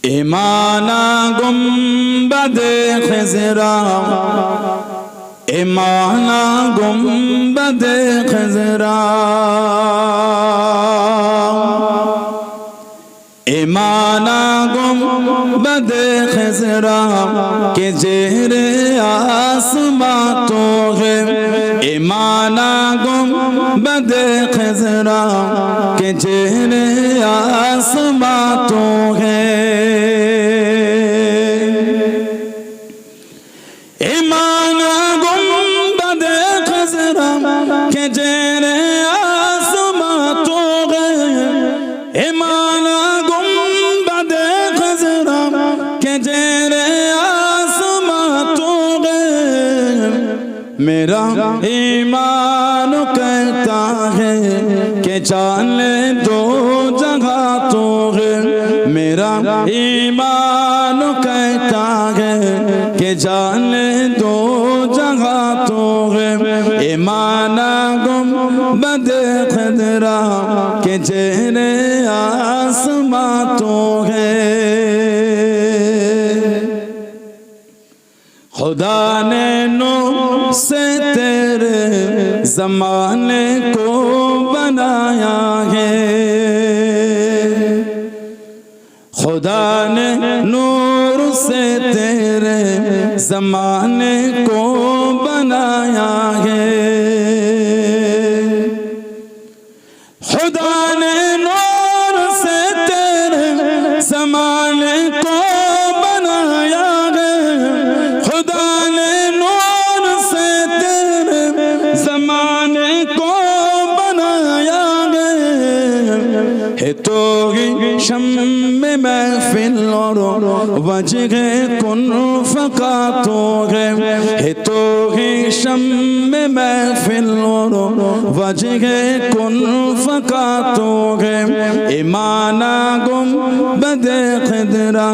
ईमाना गुंबद खिज़रा, ईमाना गुंबद खिज़रा, ईमाना गुंबद खिज़रा के ज़ेरे आसमां तो है। ईमाना गुंबद खिज़रा के ज़ेरे आसमां तो है। ईमाना गुंबद खिज़रा के ज़ेरे आसमां तो है। ईमाना गुंबद खिज़रा के ज़ेरे आसमां तो है। मेरा ईमान कहता है कि जाने दो जगह तो है। मेरा ईमान कहता है कि जाने दो जगह तो है। ईमाना गुंबद खिज़रा के ज़ेरे आसमां तो है। खुदा ने नूर से तेरे ज़माने को बनाया है। खुदा ने नूर से तेरे ज़माने को बनाया है। खुदा ने नूर से तेरे ज़माने को बनाया है। खुदा ने नूर से तेरे ज़माने को बनाया है। तो ही शम्मे महफिल और वजह कुन फ़क़ा तो है। तो ही शम्मे महफिल और वजह कुन फ़क़ा तो है। ईमाना गुंबद खिज़रा,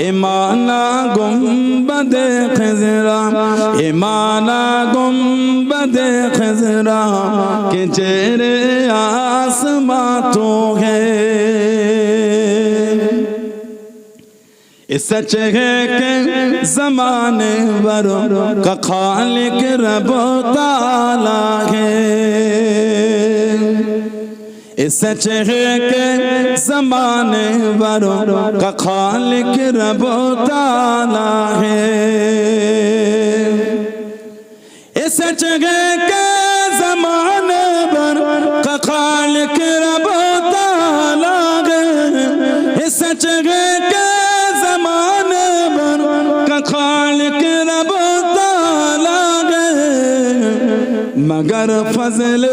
ईमाना गुंबद खिज़रा, ईमाना गुंबद खिज़रा के ज़ेरे आसमां तो है। इस सच है कि ज़माने भर का खालिक रब ताला है। इस सच है कि ज़माने भर का खालिक रब ताला है। इस सच है कि ज़माने भर का खालिक रब ताला है। इस सच है कि ज़माने भर का खालिक रब ताला है। मगर फज़ल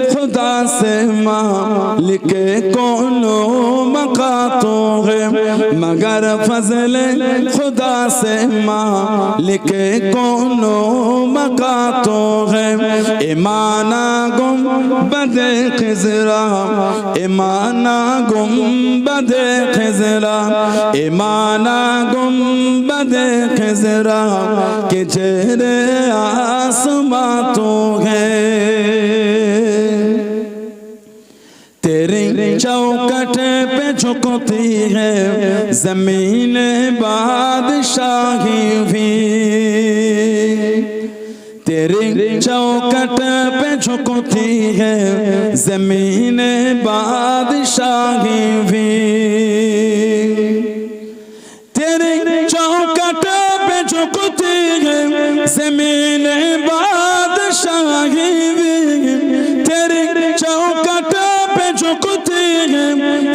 खुदा से मालिक कौनो मका तो है। मगर फज़ल खुदा से मालिक कौनो मका तो है। ईमाना गुंबद खिज़रा, ईमाना गुंबद खिज़रा, ईमाना गुंबद खिज़रा के ज़ेरे आसमां तो है। तेरी चौखट पे झुकती है ज़मीन बादशाही भी। तेरी चौखट पे झुकती है ज़मीन बादशाही भी। तेरी चौखट पे झुकती है ज़मीन बादशाही भी। तेरी चौखट पे झुकती है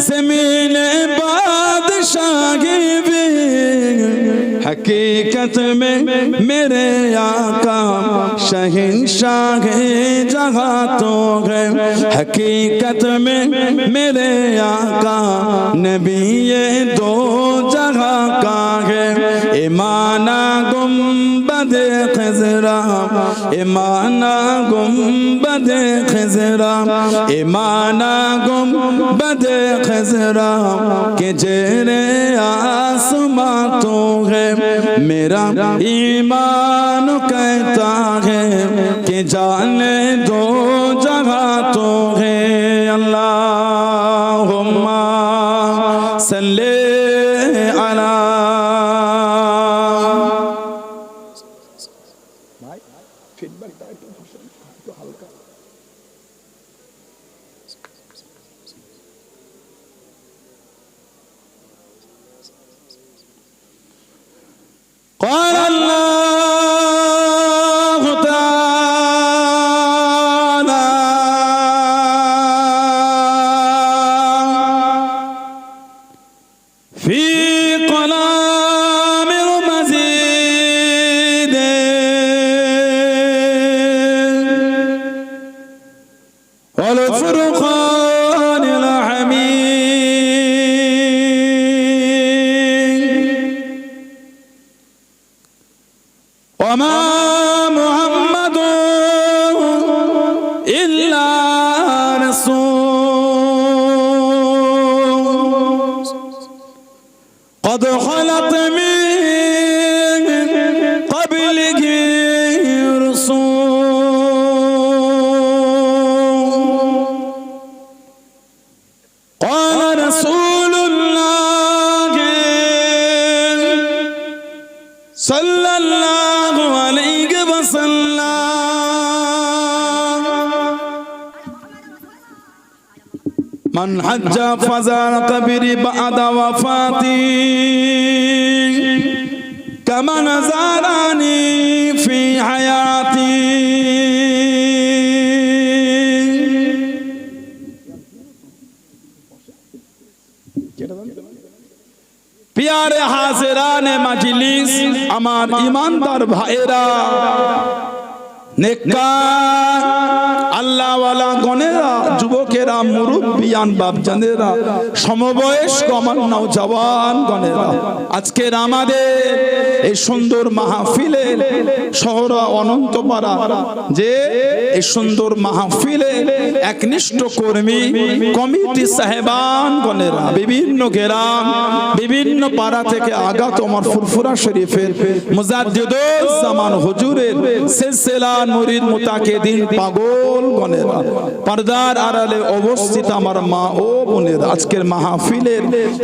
ज़मीन बादशाही भी। हकीकत में मेरे आका शहंशाह जहाँ तो है। हकीकत में मेरे आका नबी ये दो जगह का है। ईमाना गुंबद खिज़रा, ईमाना गुंबद खिज़रा, ईमाना गुंबद खिज़रा के ज़ेरे आसमां तो है। मेरा ईमान कहता है कि जाने दो जगह तो है। अल्लाहुम्मा सल्ले কালাম। قال الله تعالى في كلام المزيد والفرقان الحميد وما محمد إلا رسول قد خلت من قبله رسول قال رسول الله صلى الله عليه وسلم من حج فزار قبري بعد وفاتي كمن زارني في حياتي प्यारे हाजिराने मजलिस আমার ईमानदार भाईरा नेककार আল্লাহ ওয়ালা গনেরা যুবকেরা মুরব্বিয়ান বাপজানেরা সমবয়স্ক আমার নওজওয়ান গনেরা আজকের আমাদের এই সুন্দর মাহফিলে শহর অনন্তপাড়া যে এই সুন্দর মাহফিলে একনিষ্ঠ কর্মী কমিটি সাহেবান গনেরা বিভিন্ন গ্রাম বিভিন্ন পাড়া থেকে আগত আমার ফুরফুরা শরীফের মুজাদ্দিদুল জামান হুজুরের সিলসিলা মুরিদ মুতাকিদিন পাগল গনেরা পর্দার আড়ালে অবস্থিত আমার মা ও বোনেরা আজকের মাহফিলের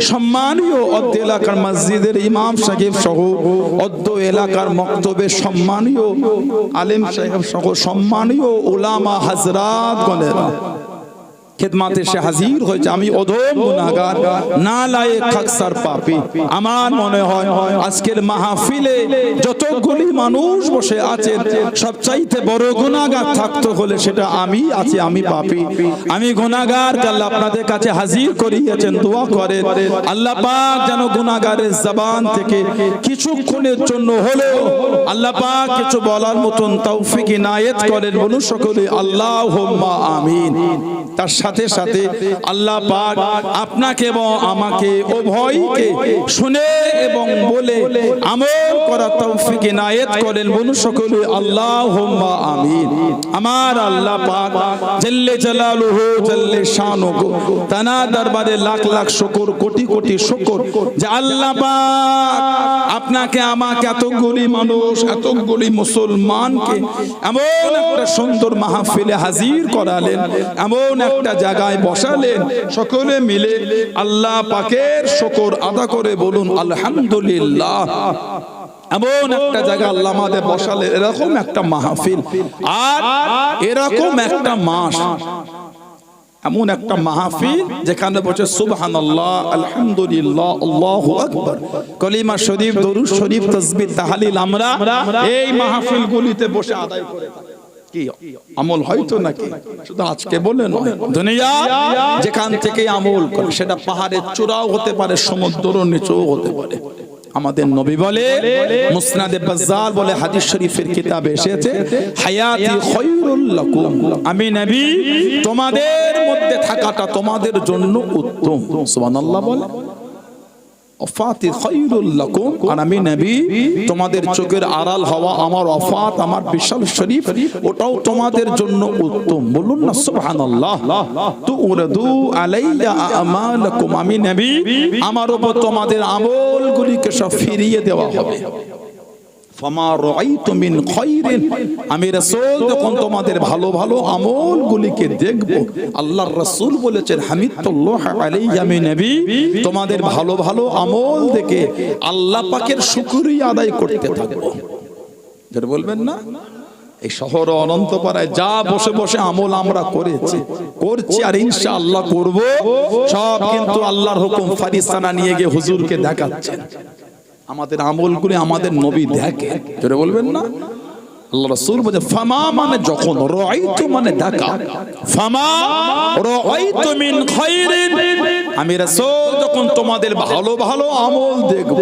সম্মানীয় অদ্য এলাকার মসজিদের ইমাম সাহেব সহ অদ্য এলাকার মক্তবে সম্মানীয় আলেম সাহেব সহ সম্মানীয় উলামা হযরত গনেরা খেদমাতে সে হাজির হয়েছে আমি অধম গুনাহগার নালায়েক খাকসার পাপী আমার মনে হয় আজকের মাহফিলে যতগুলি মানুষ বসে আছেন সবচাইতে বড় গুনাহগার থাকতে হলে সেটা আমি আছি আমি পাপী আমি গুনাহগার আল্লাহ আপনাদের কাছে হাজির করিয়েছেন দোয়া করেন আল্লাহ পাক যেন গুনাহগারের জবান থেকে কিছুক্ষণের জন্য হলেও আল্লাহ পাক কিছু বলার মতন তৌফিক ইনায়েত করেন বলুন সকলে আল্লাহুম্মা আমিন তার সাথে সাথে আল্লাহ পাক আপনাকে এবং আমাকে উভয়কে শুনে এবং বলে আমল করার তৌফিক ইনায়েত করেন বলুন সকলে আল্লাহুম্মা আমিন আমার আল্লাহ পাক জাল্লে জালালুহু জাল্লে শানুহু তানা দরবারে লাখ লাখ শুকর কোটি কোটি শুকর যে আল্লাহ পাক আপনাকে আমাকে এতগুলি মানুষ এতগুলি মুসলমানকে এমন একটা সুন্দর মাহফিলে হাজির করালেন এমন একটা জায়গায় বসালেন সকলে মিলে আল্লাহ পাকের শুকর আদা করে বলুন আলহামদুলিল্লাহ এমন একটা জায়গা আল্লাহ আমাদের বসালেন এরকম একটা মাহফিল আর এরকম একটা মাস এমন একটা মাহফিল যেখানে বসে সুবহানাল্লাহ আলহামদুলিল্লাহ আল্লাহু আকবার কলিমা শরীফ দরুদ শরীফ তাসবিহ তাহলিল আমরা এই মাহফিলগুলিতে বসে আদায় করে থাকি কি আমল হয়তো নাকি শুধু আজকে বলে নয় দুনিয়া যেখান থেকে আমল করে সেটা পাহাড়ের চূড়াও হতে পারে সমুদ্রের নিচেও হতে পারে আমাদের নবী বলে মুসনাদে বাজ্জার বলে হাদিস শরীফের কিতাবে এসেছে হায়াতি খায়রুল লাকুম আমি নবী তোমাদের মধ্যে থাকাটা তোমাদের জন্য উত্তম সুবহানাল্লাহ বলে ওয়াফাতি খায়রুল লাকুম আর আমি নবী তোমাদের চোখের আড়াল হওয়া আমার ওয়াফাত আমার বিশাল শরীফ ওটাও তোমাদের জন্য উত্তম বলুন না সুবহানাল্লাহ তুরদু আলাইয়া আমালাকুম আমি নবী আমার উপর তোমাদের আমলগুলিকে সব ফিরিয়ে দেওয়া হবে ফামা রাআইতু মিন খায়রিন, আমি রাসূল যখন তোমাদের ভালো ভালো আমলগুলিকে দেখব, আল্লাহর রাসূল বলেছেন হামিদুল্লাহ আলাইহি, আমি নবী তোমাদের ভালো ভালো আমল দেখে আল্লাহ পাকের শুকরিয়া আদায় করতে থাকব। যেটা বলবেন না, এই শহর অনন্তপাড়ায় যা বসে বসে আমল আমরা করছি আর ইনশাআল্লাহ করব, সব কিন্তু আল্লাহর হুকুম ফারিস্তানা নিয়ে গিয়ে হুজুরকে দেখাচ্ছেন। আমাদের আমলগুলি আমাদের নবী দেখে। যেটা বলবেন না, আল্লাহ রাসূল বলে ফামা মানে যখন, রাআইতু মানে দেখা, ফামা রাআইতু মিন খায়রিন, আমি রাসূল যখন তোমাদের ভালো ভালো আমল দেখব,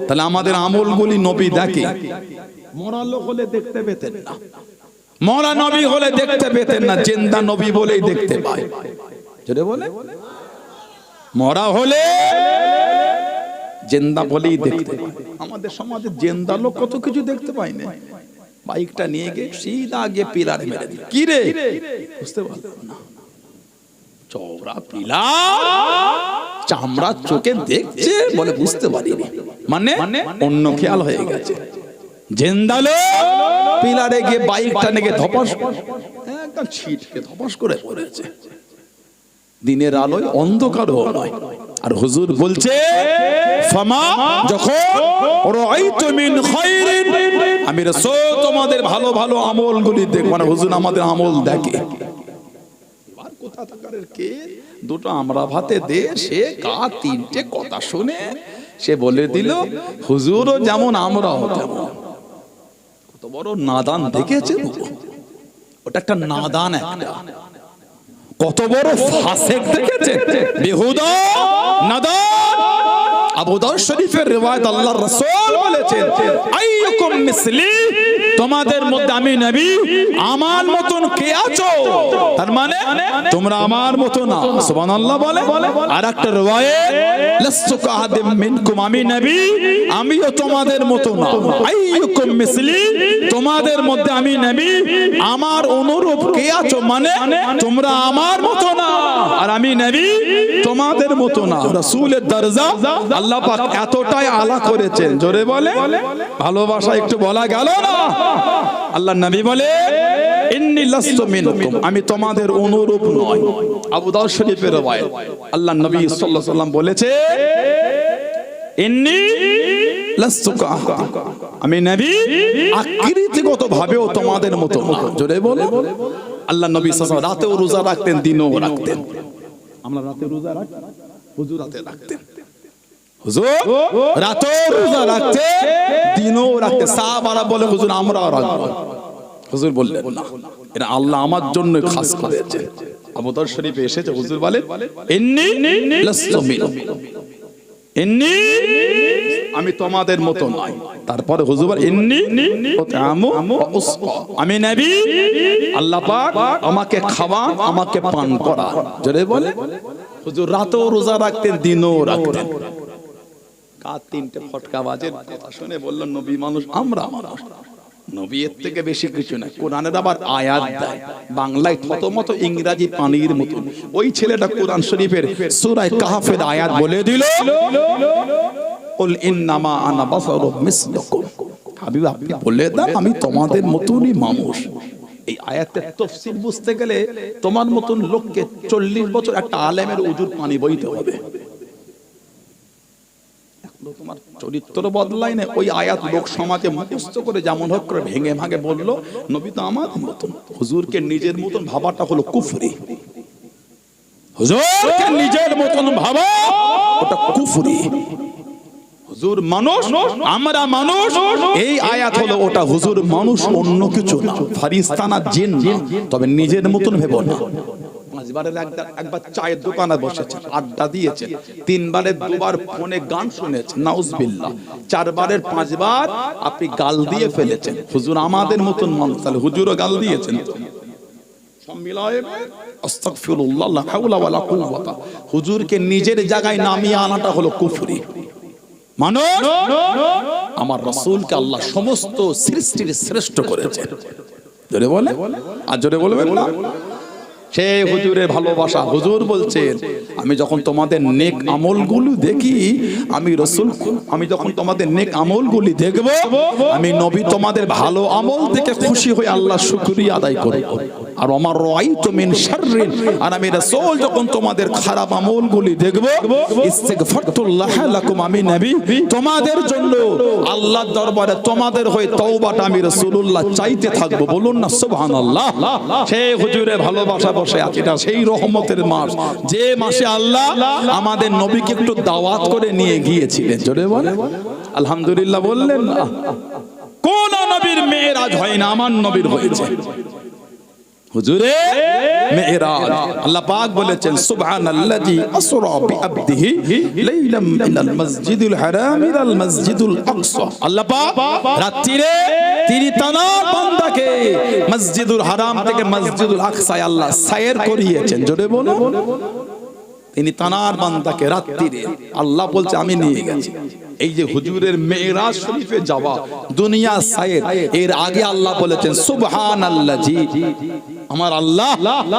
তাহলে আমাদের আমলগুলি নবী দেখে। মরা লোক হলে দেখতে পেতেন না, মরা নবী হলে দেখতে পেতেন না, জিন্দা নবী বলেই দেখতে পায়। যেটা বলে মরা হলে জিন্দা বলেই দেখতে পায়। আমাদের সমাজে জিন্দা লোক কত কিছু দেখতে পায় না, বাইকটা নিয়ে গিয়ে সিধা গিয়ে পিলারে মেরে দিল, কি রে বুঝতে পারলাম না, চওড়া পিলার, চামড়া চোখে দেখছে বলে বুঝতে পারিনি, মানে অন্য খেয়াল হয়ে গেছে। জিন্দা লোক পিলারে গিয়ে বাইকটা নিয়ে ধপাস, একদম ছিটকে ধপাস করে পড়েছে, দিনের আলোয় অন্ধকারও নয়। আর হুজুর বলছে ফামা যখন রাআইতু মিন খায়রিন, আমি রাসূল তোমাদের ভালো ভালো আমলগুলি দেখব, মানে হুজুর আমাদের আমল দেখে। এবার কোথা থাকারের কে দুটো আমরা ভাতে দে, সে কা তিনটে কথা শুনে সে বলে দিল হুজুরও যেমন আমরাও তেমন। কত বড় নাদান দেখেছেন, ওটা একটা নাদান, একটা কত বড় ফাসেক দেখেছেন, বেহুদা নাদান। আবু দাউদ শরীফের রিওয়ায়াত আল্লাহর রাসূল বলেছেন আইয়ুকুম মিসলি, তোমাদের মধ্যে আমি নবী আমার মতন কে আছো, তার মানে তোমরা আমার মত না। সুবহানাল্লাহ বলে। আর একটা রিওয়ায়াত লাস্তু কাহাদিম মিনকুম, আমি নবী আমিও তোমাদের মত না। আইয়ুকুম মিসলি, তোমাদের মধ্যে আমি নবী আমার অনুরূপ কে আছো, মানে তোমরা আমার মত না আর আমি নবী তোমাদের মত না। রাসূলের দরজা আল্লাহ পাক এতটাই আলা করেছেন, জোরে বলে ভালোবাসা একটু বলা গেল না। আল্লাহ নবী বলে ইন্নী লাস্তু মিনকুম, আমি তোমাদের অনুরূপ নই। আবু দাউদ শরীফের রিওয়ায়াত আল্লাহ নবী সাল্লাল্লাহু আলাইহি ওয়াসাল্লাম বলেছে ইন্নী লাস্তু কাহাদিম, আমি নবী আকৃতিগত ভাবেও তোমাদের মতো না। জোরে বলে। আল্লাহ নবী সাল্লাল্লাহু আলাইহি ওয়াসাল্লাম রাতেও রোজা রাখতেন, দিনেও রাখতেন। আমরা রাতে রোজা রাখি, হুজুর রাতে রাখতেন, হুজুর রাতেও রোজা রাখতে, দিনও রাখতে। সাহাবারা বলে হুজুর আমরাও রাখবো, হুজুর বললেন না, এটা আল্লাহ আমার জন্য খাস করেছে। আবু দাউদ শরীফে এসেছে হুজুর বলেন ইন্নী লাস্তু মিনকুম, ইন্নী আমি তোমাদের মতো নই। তারপরে হুজুর বলেন ইন্নী উতআমু ওয়া উসকা, আমি নবী আল্লাহ পাক আমাকে খাওয়ান, আমাকে পান করান। জোরে বলে। হুজুর রাতেও রোজা রাখতেন, দিনও রাখতেন। কার তিনটে ফটকা বাজে কথা শুনে বললেন নবী মানুষ, আমরা মানুষ, নবী এর থেকে বেশি কিছু না। কোরআনের আবার আয়াত দেয় বাংলায় থতমত, ইংরেজি পানির মতো। ওই ছেলেটা কোরআন শরীফের সূরা কাহফের আয়াত বলে দিল কুল ইন্নামা আনা বাশারুম মিসলুকুম, হাবিব আপনি বলে দাও আমি তোমাদের মতনই মানুষ। এই আয়াতের তাফসীর বুঝতে গেলে তোমার মতন লোককে 40 বছর একটা আলেমের উজুর পানি বইতে হবে। তোমার চরিত্র বদলায় না, ওই আয়াত লোক সমাজে মুখস্থ করে যেমন হোক করে ভেঙে ভাঙে বললো নবী তো আমার মতন। হুজুরকে নিজের মতন ভাবাটা হলো কুফরি, হুজুরকে নিজের মতন ভাবা ওটা কুফরি। হুজুর মানুষ, আমরা মানুষ, এই আয়াত হলো ওটা হুজুর মানুষ, অন্য কিছু না, ফারিস্তা না, জিন না, তবে নিজের মতন ভেবো না। একবার চায়ের দোকানে বসেছেন, আড্ডা দিয়েছেন, 3 বারের 2 বার ফোনে গান শুনেছেন, নাউজুবিল্লাহ, 4 বারের 5 বার আপনি গাল দিয়ে ফেলেছেন। হুজুর আমাদের মতন মানুষ, তাহলে হুজুরও গাল দিয়েছেন। সব মিলায়ে আস্তাগফিরুল্লাহ, লা হাওলা ওয়ালা কুওয়াতা, হুজুরকে নিজের জায়গায় নামিয়ে আনাটা হলো কুফরি। মানুষ, আমার রাসূলকে আল্লাহ সমস্ত সৃষ্টির শ্রেষ্ঠ করেছেন। জোরে বলে, আর জোরে বলবেন না। সেই হুজুরের ভালোবাসা। হুজুর বলছেন আমি যখন তোমাদের নেক আমলগুলো দেখি, আমি রাসূল, আমি যখন তোমাদের নেক আমলগুলি দেখব, আমি নবী তোমাদের ভালো আমল থেকে খুশি হয়ে আল্লাহ শুকরিয়া আদায় করব। আর আমার রাইতু মিন শাররিন, আর আমি রাসূল যখন তোমাদের খারাপ আমলগুলি দেখব, ইস্তিগফারতুল্লাহ লাকুম, আমি নবী তোমাদের জন্য আল্লাহর দরবারে তোমাদের হয়ে তওবাটা আমি রাসূলুল্লাহ চাইতে থাকব। বলুন না সুবহানাল্লাহ। সেই হুজুরের ভালোবাসা বসে আছে। এটা সেই রহমতের মাস, যে মাসে আল্লাহ আমাদের নবীকে একটু দাওয়াত করে নিয়ে গিয়েছিলেন। জোরে বলে আলহামদুলিল্লাহ বললেন না? কোন নবীর মেরাজ হয় না, আমার নবীর হয়েছে হুজুরে মেরাজ। আল্লাহ পাক বলেছেন সুবহানাল্লাযী আসরা বিআবদিহি লাইলাম মিনাল মসজিদুল হারাম ইলাল মসজিদুল আকসা। আল্লাহ পাক রাত্রিরে তিনি তার বান্দাকে মসজিদুল হারাম থেকে মসজিদুল আকসায় আল্লাহ সায়ের করিয়েছেন। জোরে বলুন, তিনি তানার বান্দাকে রাত্রিরে আল্লাহ বলছে আমি নিয়ে গেছি। এই যে হুজুরের মেরাজ শরীফে যাওয়া, দুনিয়া সায়ের, এর আগে আল্লাহ বলেছেন সুবহানাল্লাযী, আমার আল্লাহ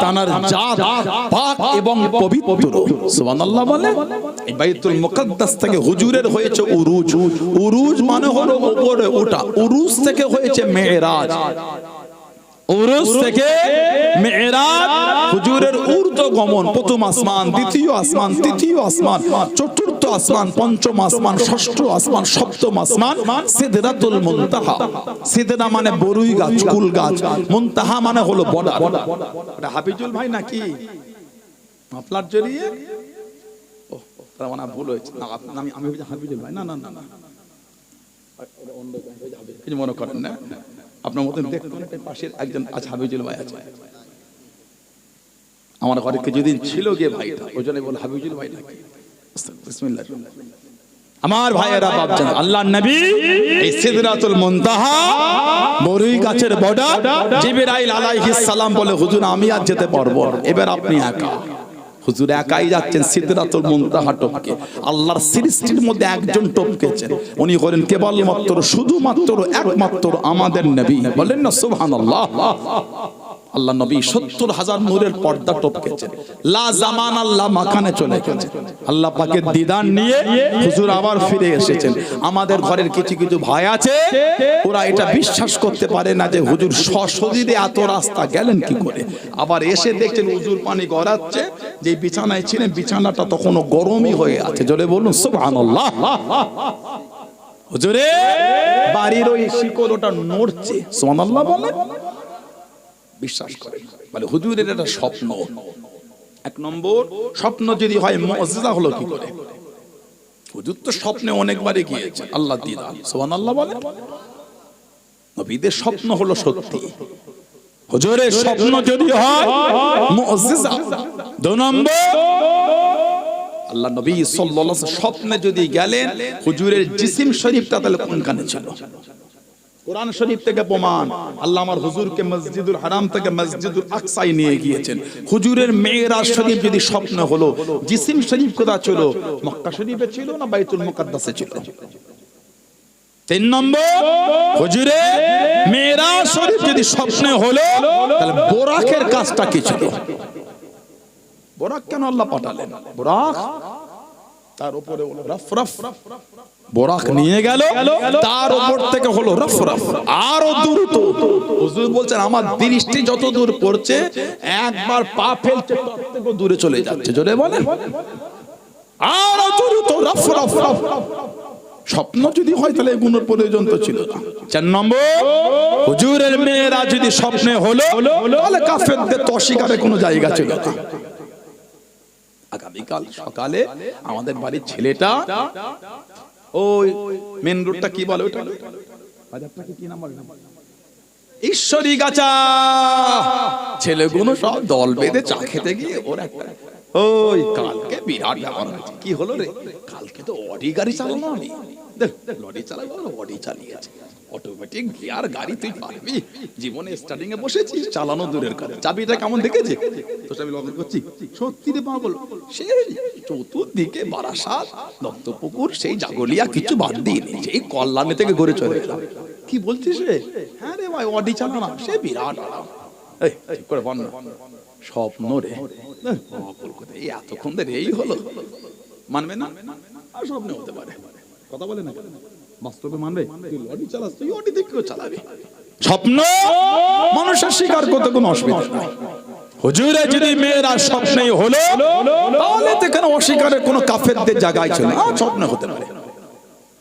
তানার জাত পাক এবং পবিত্র। সুবহানাল্লাহ বলে। এই বাইতুল মুকাদ্দাস থেকে হুজুরের হয়েছে উরুজ। উরুজ মানে হলো উপরে ওঠা, উরুজ থেকে হয়েছে মেরাজ। উরুজ থেকে মেরাজ, হুজুরের ঊর্ধ্বগমন, প্রথম আসমান, দ্বিতীয় আসমান, তৃতীয় আসমান, চতুর্থ আসমান, পঞ্চম আসমান, ষষ্ঠ আসমান, সপ্তম আসমান, সিদরাতুল মুনতাহা। সিদরা মানে বরুই গাছ, কুল গাছ, মুনতাহা মানে হলো বর্ডার। এটা হাফিজুল ভাই নাকি আপনার জড়িয়ে? ও তার মানে ভুল হয়েছে। না আমি হাফিজুল ভাই, না না না না, কিছু মনে করেন না, আপনার মতন দেখতে পাশের একজন আছে হাফিজুল ভাই আছে, আমার ঘরে কিছুদিন ছিল গিয়ে ভাইটা, ওই জন্য বলে হাফিজুল ভাই নাকি। বিসমিল্লাহ। আমার ভাইয়েরা ভাবছেন আল্লাহর নবী এই সিদরাতুল মুনতাহা বরুই গাছের বর্ডার, জিবরাইল আলাইহিস সালাম বলে হুজুর আমি আর যেতে পারবো না, এবার আপনি একা। হুজুর একাই যাচ্ছেন সিদরাতুল মুনতাহা টপকে। আল্লাহর সৃষ্টির মধ্যে একজন টপকেছেন, উনি হলেন কেবলমাত্র শুধুমাত্র একমাত্র আমাদের নবী। বলেন না সুবহানাল্লাহ। আল্লাহ নবী ৭০,০০০ নূরের পর্দা টপকেছেন, লা জামান আল্লাহ মাকানে চলে গেছেন। আল্লাহ পাকের দিদার নিয়ে হুজুর আবার ফিরে এসেছেন। আমাদের ঘরের কিছু কিছু ভাই আছে, ওরা এটা বিশ্বাস করতে পারে না যে হুজুর সশরীরে এত রাস্তা গেলেন কি করে। আবার এসে দেখছেন হুজুর পানি গড়াচ্ছে, যে বিছানায় ছিলেন বিছানাটা তখনও গরমই হয়ে আছে। জোরে বলুন সুবহানাল্লাহ। হুজুরে বাড়ির ওই শিকল ওটা নড়ছে, সুবহানাল্লাহ বলে বিশ্বাস করে। বলে হুজুরের এটা স্বপ্ন। এক নম্বর, স্বপ্ন যদি হয় মুআজিজা হলো কি করে? হুজুর তো স্বপ্নে অনেকবারই গিয়েছে, আল্লাহ দিদার। সুবহানাল্লাহ বলে। নবীদের স্বপ্ন হলো সত্যি। হুজুরের স্বপ্ন যদি হয় মুআজিজা। দুই নম্বর, আল্লাহ নবী সাল্লাল্লাহু আলাইহি ওয়াসাল্লাম স্বপ্নে যদি গেলেন, হুজুরের জিসিম শরীফটা তাহলে কোনখানে ছিল? কোরআন শরীফ থেকে প্রমাণ, আল্লাহ আমার হুজুরকে মসজিদুল হারাম থেকে মসজিদুল আকসায় নিয়ে গিয়েছেন। হুজুরের মেরাজ শরীফ যদি স্বপ্ন হলো, জিসিম শরীফ কোথা ছিল? মক্কা শরীফে ছিল না বাইতুল মুকাদ্দাসে ছিল? তিন নম্বর, হুজুরের মেরাজ শরীফ যদি স্বপ্নে হলো, তাহলে বোরাকের কাজটা কি ছিল? বোরাক কেন আল্লাহ পাঠালেন? বোরাক তার উপরে হলো রফ রফ, বোরাক নিয়ে গেল, তার উপর থেকে হলো রফ রফ, আরো দ্রুত। হুজুর বলছেন আমার দৃষ্টি যত দূর পড়ছে, একবার পা ফেলছে তত থেকে দূরে চলে যাচ্ছে। জোরে বলেন, আরো দ্রুত রফ রফ রফ। স্বপ্ন যদি হয় তাহলে এগুলোর প্রয়োজন তো ছিল না। ৪ নম্বর, হুজুরের মেয়েরা যদি স্বপ্নে হলো, তাহলে কাফেরদের তো অস্বীকারের কোনো জায়গা ছিল না। আগামীকাল সকালে আমাদের বাড়ির ছেলেটা, ওই মেন রোডটা কি বলে ওটা, বাজারটাকে কি নাম বলে, ঈশ্বরী গাছা, ছেলেগুলো সব দল বেঁধে চা খেতে গিয়ে ওর একটা, ওই কালকে বিরাট ব্যাপার হয়েছে। কি হলো রে? কালকে তো অডি গাড়ি চালানো, আমি দেখ লরি চালাবো, অডি চালিয়েছে, অটোমেটিক গিয়ার গাড়ি, তুই পারবি? জীবনে স্টার্টিং এ বসেছিস, চালানো দূরের কথা, চাবিটা কেমন দেখেছে তো, চাবি লক করছি, সত্যি রে পাগল। সেই চতুর্দিকে বারাসাত, দত্তপুকুর, সেই জাগলিয়া কিছু বাদ দিইনি, সেই কল্যাণী থেকে ঘুরে চলে গেলাম। কি বলছিস রে? হ্যাঁ রে ভাই, অডি চালানো, সে বিরাট আরাম। এই ঠিক করে বল না। স্বপ্ন রে এই এতক্ষণ ধরে এই হলো, মানবে না? আর স্বপ্নে হতে পারে, কথা বলে না, বাস্তবে মানবে? তুই লরি চালাস, তুই অটি দেখেও চালাবি। স্বপ্ন মানুষের স্বীকার করতে কোনো অসুবিধা নাই। হুজুরে যদি মেয়েরা স্বপ্নেই হলো, তাহলে তো এখানে অস্বীকারের কোনো কাফেরদের জায়গায় ছিল না। স্বপ্নে হতে পারে,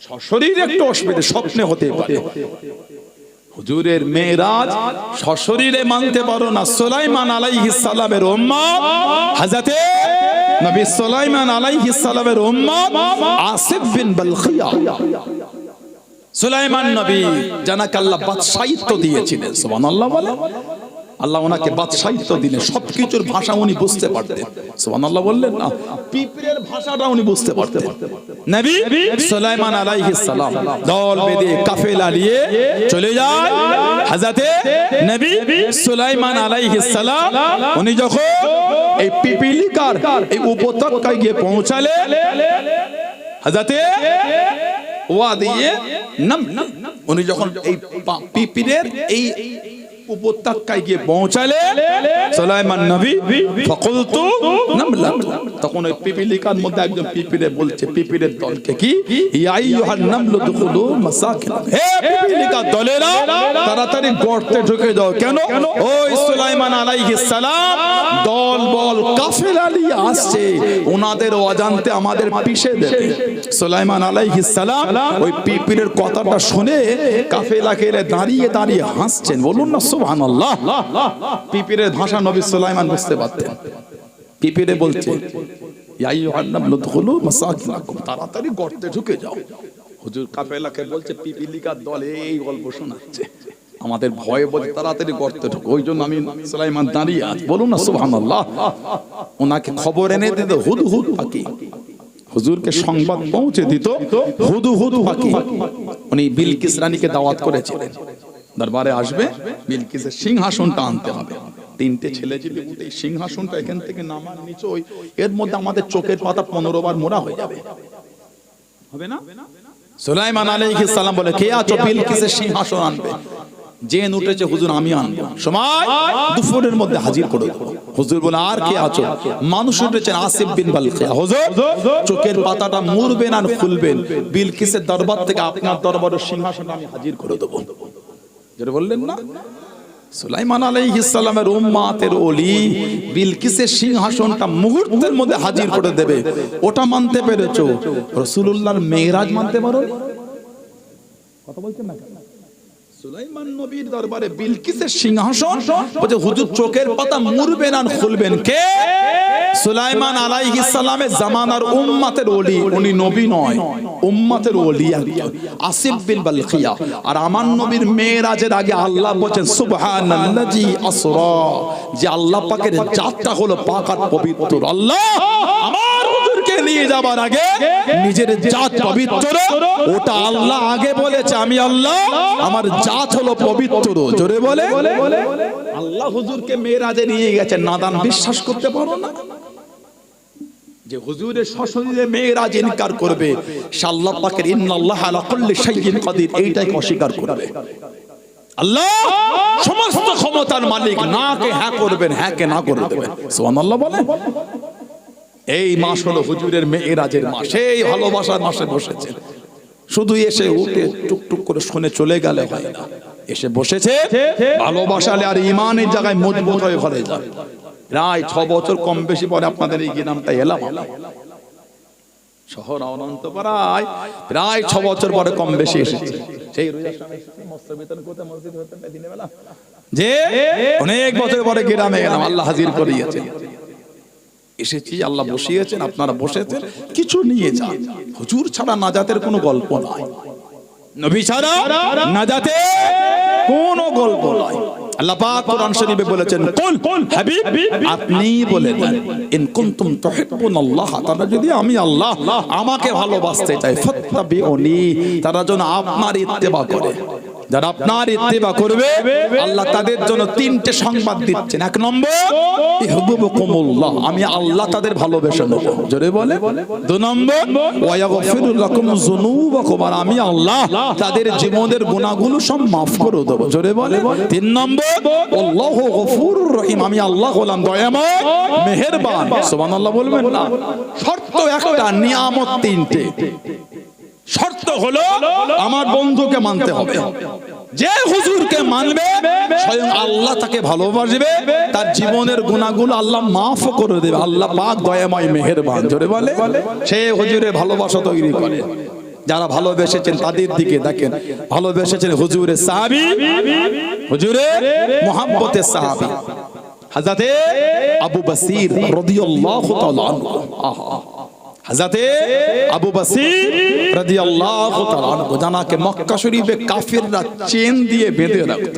সশরীরে একটু অসুবিধা, স্বপ্নে হতে পারে। হুজুরের মেরাজ সশরীরে মানতে পারো না। সুলাইমান আলাইহিস সালামের উম্মত, হযরতে নবী সুলাইমান আলাইহিস সালামের উম্মত আসিফ বিন বালখিয়া, সুলাইমান নবী যাকে আল্লাহ বাদশাহিত্ব দিয়েছিলেন, সুবহানাল্লাহ বলে। আল্লাহ ওনাকে বাদশাহিত্ব দিলেন, সবকিছুর ভাষা উনি বুঝতে পারতেন, সুবহানাল্লাহ বললেন না? পিঁপড়ের ভাষাটা উনি বুঝতে পারতেন। নবী সুলাইমান আলাইহিস সালাম দল বেঁধে কাফেলা নিয়ে চলে যায়। হযরতে নবী সুলাইমান আলাইহিস সালাম উনি যখন এই পিপিলিকার এই উপত্যকায় গিয়ে পৌঁছালেন, হযরতে ওয়াদিয়ে নামল, উনি যখন এই পিপিলের এই উপত্যকায় গিয়ে পৌঁছালেন সুলাইমান নবী, ফাকুলতু নামলা, তখন ওই পিপিলিকার মধ্যে একজন পিপিলে বলছে পিপিলের দলকে, কি ইয়া আইয়ুহান নামলু দুখুলু মাসাকিন, হে পিপিলিকার দলেরা তাড়াতাড়ি গর্তে ঢুকে যাও। কেন? ওই সুলাইমান আলাইহিস সালাম দল বল কাফেলা নিয়ে আসছে, ওনাদের অজান্তে আমাদের পিষে দেবে। সুলাইমান আলাইহিস সালাম ওই পিপিলের কথাটা শুনে কাফেলাকে দাঁড়িয়ে দাঁড়িয়ে হাসছেন। বলুন না সুবহানাল্লাহ। পিপিলের ভাষা নবী সুলাইমান বুঝতে পারতেন। পিপিলে বলছে ইয়া আইয়ুহান নামলু দুখুলু মাসাকিনাকুম, তাড়াতাড়ি গর্তে ঢুকে যাও। হুজুর কাফেলাকে বলছে পিপিলিকার দল এই গল্প শোনাচ্ছে, আমাদের ভয়ে বলে তাড়াতাড়ি গর্তে ঢুকো। ওই জন্য আমি সুলাইমান দাঁড়িয়ে আছি। বলুন না সুবহানাল্লাহ। ওনাকে খবর এনে দিত হুদহুদ পাখি, হুজুরকে সংবাদ পৌঁছে দিত হুদহুদ পাখি। উনি বিলকিস রানীকে দাওয়াত করেছিলেন, দরবারে আসবে, বিলকিসের সিংহাসনটা আনতে হবে। তিনটে ছেলে যদি এই সিংহাসনটা এখান থেকে নামার নিচে, ওই এর মধ্যে আমাদের চোখের পাতা 15 বার মোড়া হয়ে যাবে, হবে না? সুলাইমান আলাইহিস সালাম বলে, কে আছো বিলকিসের সিংহাসন আনবে? জেন উঠেছে হুজুর আমি আনবো, সময় দুপুরের মধ্যে হাজির করে দেবো। হুজুর বলে আর কে আছো? মানুষ উঠেছেন আসিফ বিন বালখিয়া। হুজুর চোখের পাতাটা মুড়বেন আর খুলবেন, বিলকিসের দরবার থেকে আপনার দরবারের সিংহাসন আমি হাজির করে দেবো। যেটা বললেন না, সুলাইমান আলাইহিস সালামের উম্মতের ওলি বিলকিসের সিংহাসনটা মুহূর্তের মধ্যে হাজির করে দেবে। ওটা মানতে পেরেছো, রাসূলুল্লাহর মেরাজ মানতে পারো? কথা বলছেন না? সুলাইমান নবীর দরবারে বিলকিসের সিংহাসন, বলে হুজুর চোখের পাতা মুড়বেন আর খুলবেন কে? সুলাইমান আলাইহিস সালামের জামানার উম্মতের ওলি, উনি নবী নয়, উম্মতের ওলি আসিফ বিন বালখিয়া। আর আমার নবীর মেরাজের আগে আল্লাহ বলেন সুবহানাল্লাযী আসরা, যে আল্লাহ পাকের জাতটা হলো পাক আর পবিত্র। আল্লাহ আমার হুজুরকে নিয়ে যাবার আগে নিজের জাত পবিত্র, ওটা আল্লাহ আগে বলেছে, আমি আল্লাহ আমার জাত হলো পবিত্র। জোরে বলে আল্লাহ হুজুরকে মেরাজে নিয়ে গেছেন, নাদান বিশ্বাস করতে পারো না যে হুজুরের সশরীরে মেরাজ ইনকার করবে, সে আল্লাহ পাকের ইন্নাল্লাহা আলা কুল্লি শাইইন কাদির এইটাই অস্বীকার করবে। আল্লাহ সমস্ত ক্ষমতার মালিক, না কে হ্যাঁ করবেন, হ্যাঁ কে না করে দেবেন। সুবহানাল্লাহ বলে। এই মাস হলো হুজুরের মেরাজের মাস, এই ভালোবাসার মাসে বসেছে। শুধু এসে উঠে টুকটুক করে শুনে চলে গেলে হয় না, এসে বসেছে ভালোবাসালে আর ইমানের জায়গায় মজবুত হয়ে ঘরে যায়। প্রায় 6 বছর কম বেশি পরে আপনাদের এই গ্রামটা এলাম, শহর অনন্তপাড়ায় প্রায় 6 বছর পরে কম বেশি এসেছে। সেই যে অনেক বছর পরে গ্রামে গেলাম, আল্লাহ হাজির করিয়েছে। এসেছি, আল্লাহ বসিয়েছেন, আপনারা বসেছেন, কিছু নিয়ে যান। হুজুর ছাড়া নাজাতের কোনো গল্প নাই, নবী ছাড়া নাজাতের কোনো গল্প নাই। আল্লাহ পাক কোরআন শরীফে বলেছেন, কুল হাবিব আপনি বলে দেন, ইন কুনতুম তুহিব্বুনাল্লাহ, তারা যদি আমি আল্লাহ আমাকে ভালোবাসতে চায়, ফাত্তাবিউনি, তারা যেন আপনার ইত্তেবা করে। যারা আপনার ইত্তেবা করবে আল্লাহ তাদের জন্য তিনটে সংবাদ দিচ্ছেন। এক নম্বর, ইহবুবুকুমুল্লাহ, আমি আল্লাহ তাদের ভালোবেসে নেব, জোরে বলে। দুই নম্বর, ওয়া ইয়াগফিরু লাকুম যুনুবাকুম, আর আমি আল্লাহ তাদের জীবনের গুনাহগুলো সব maaf করে দেব, জোরে বলে। তিন নম্বর, আল্লাহু গফুরুর রহিম, আমি আল্লাহ হলাম দয়াময় মেহেরবান, সুবহানাল্লাহ বলবেন না। শর্ত একটা, নিয়ামত তিনটে। শর্ত হলো আমার বন্ধুকে মানতে হবে। যে হুজুরকে মানবে স্বয়ং আল্লাহ তাকে ভালোবাসবে, তার জীবনের গুনাহগুলো আল্লাহ মাফ করে দেবে। আল্লাহ পাক দয়াময় মেহেরবান, জোরে বলে। সে হুজুরের ভালোবাসা তৈরি করে। যারা ভালোবেসেছেন তাদের দিকে দেখেন, ভালোবেসেছেন হুজুরের সাহাবী, হুজুরের মুহাব্বতের সাহাবী হযরতে আবু বসির রাদিয়াল্লাহু তাআলা আনহু। হযরতে আবু বসির রাদিয়াল্লাহু তাআলা আনহু জানাকে মক্কা শরীফে কাফিররা চেন দিয়ে বেঁধে রাখত।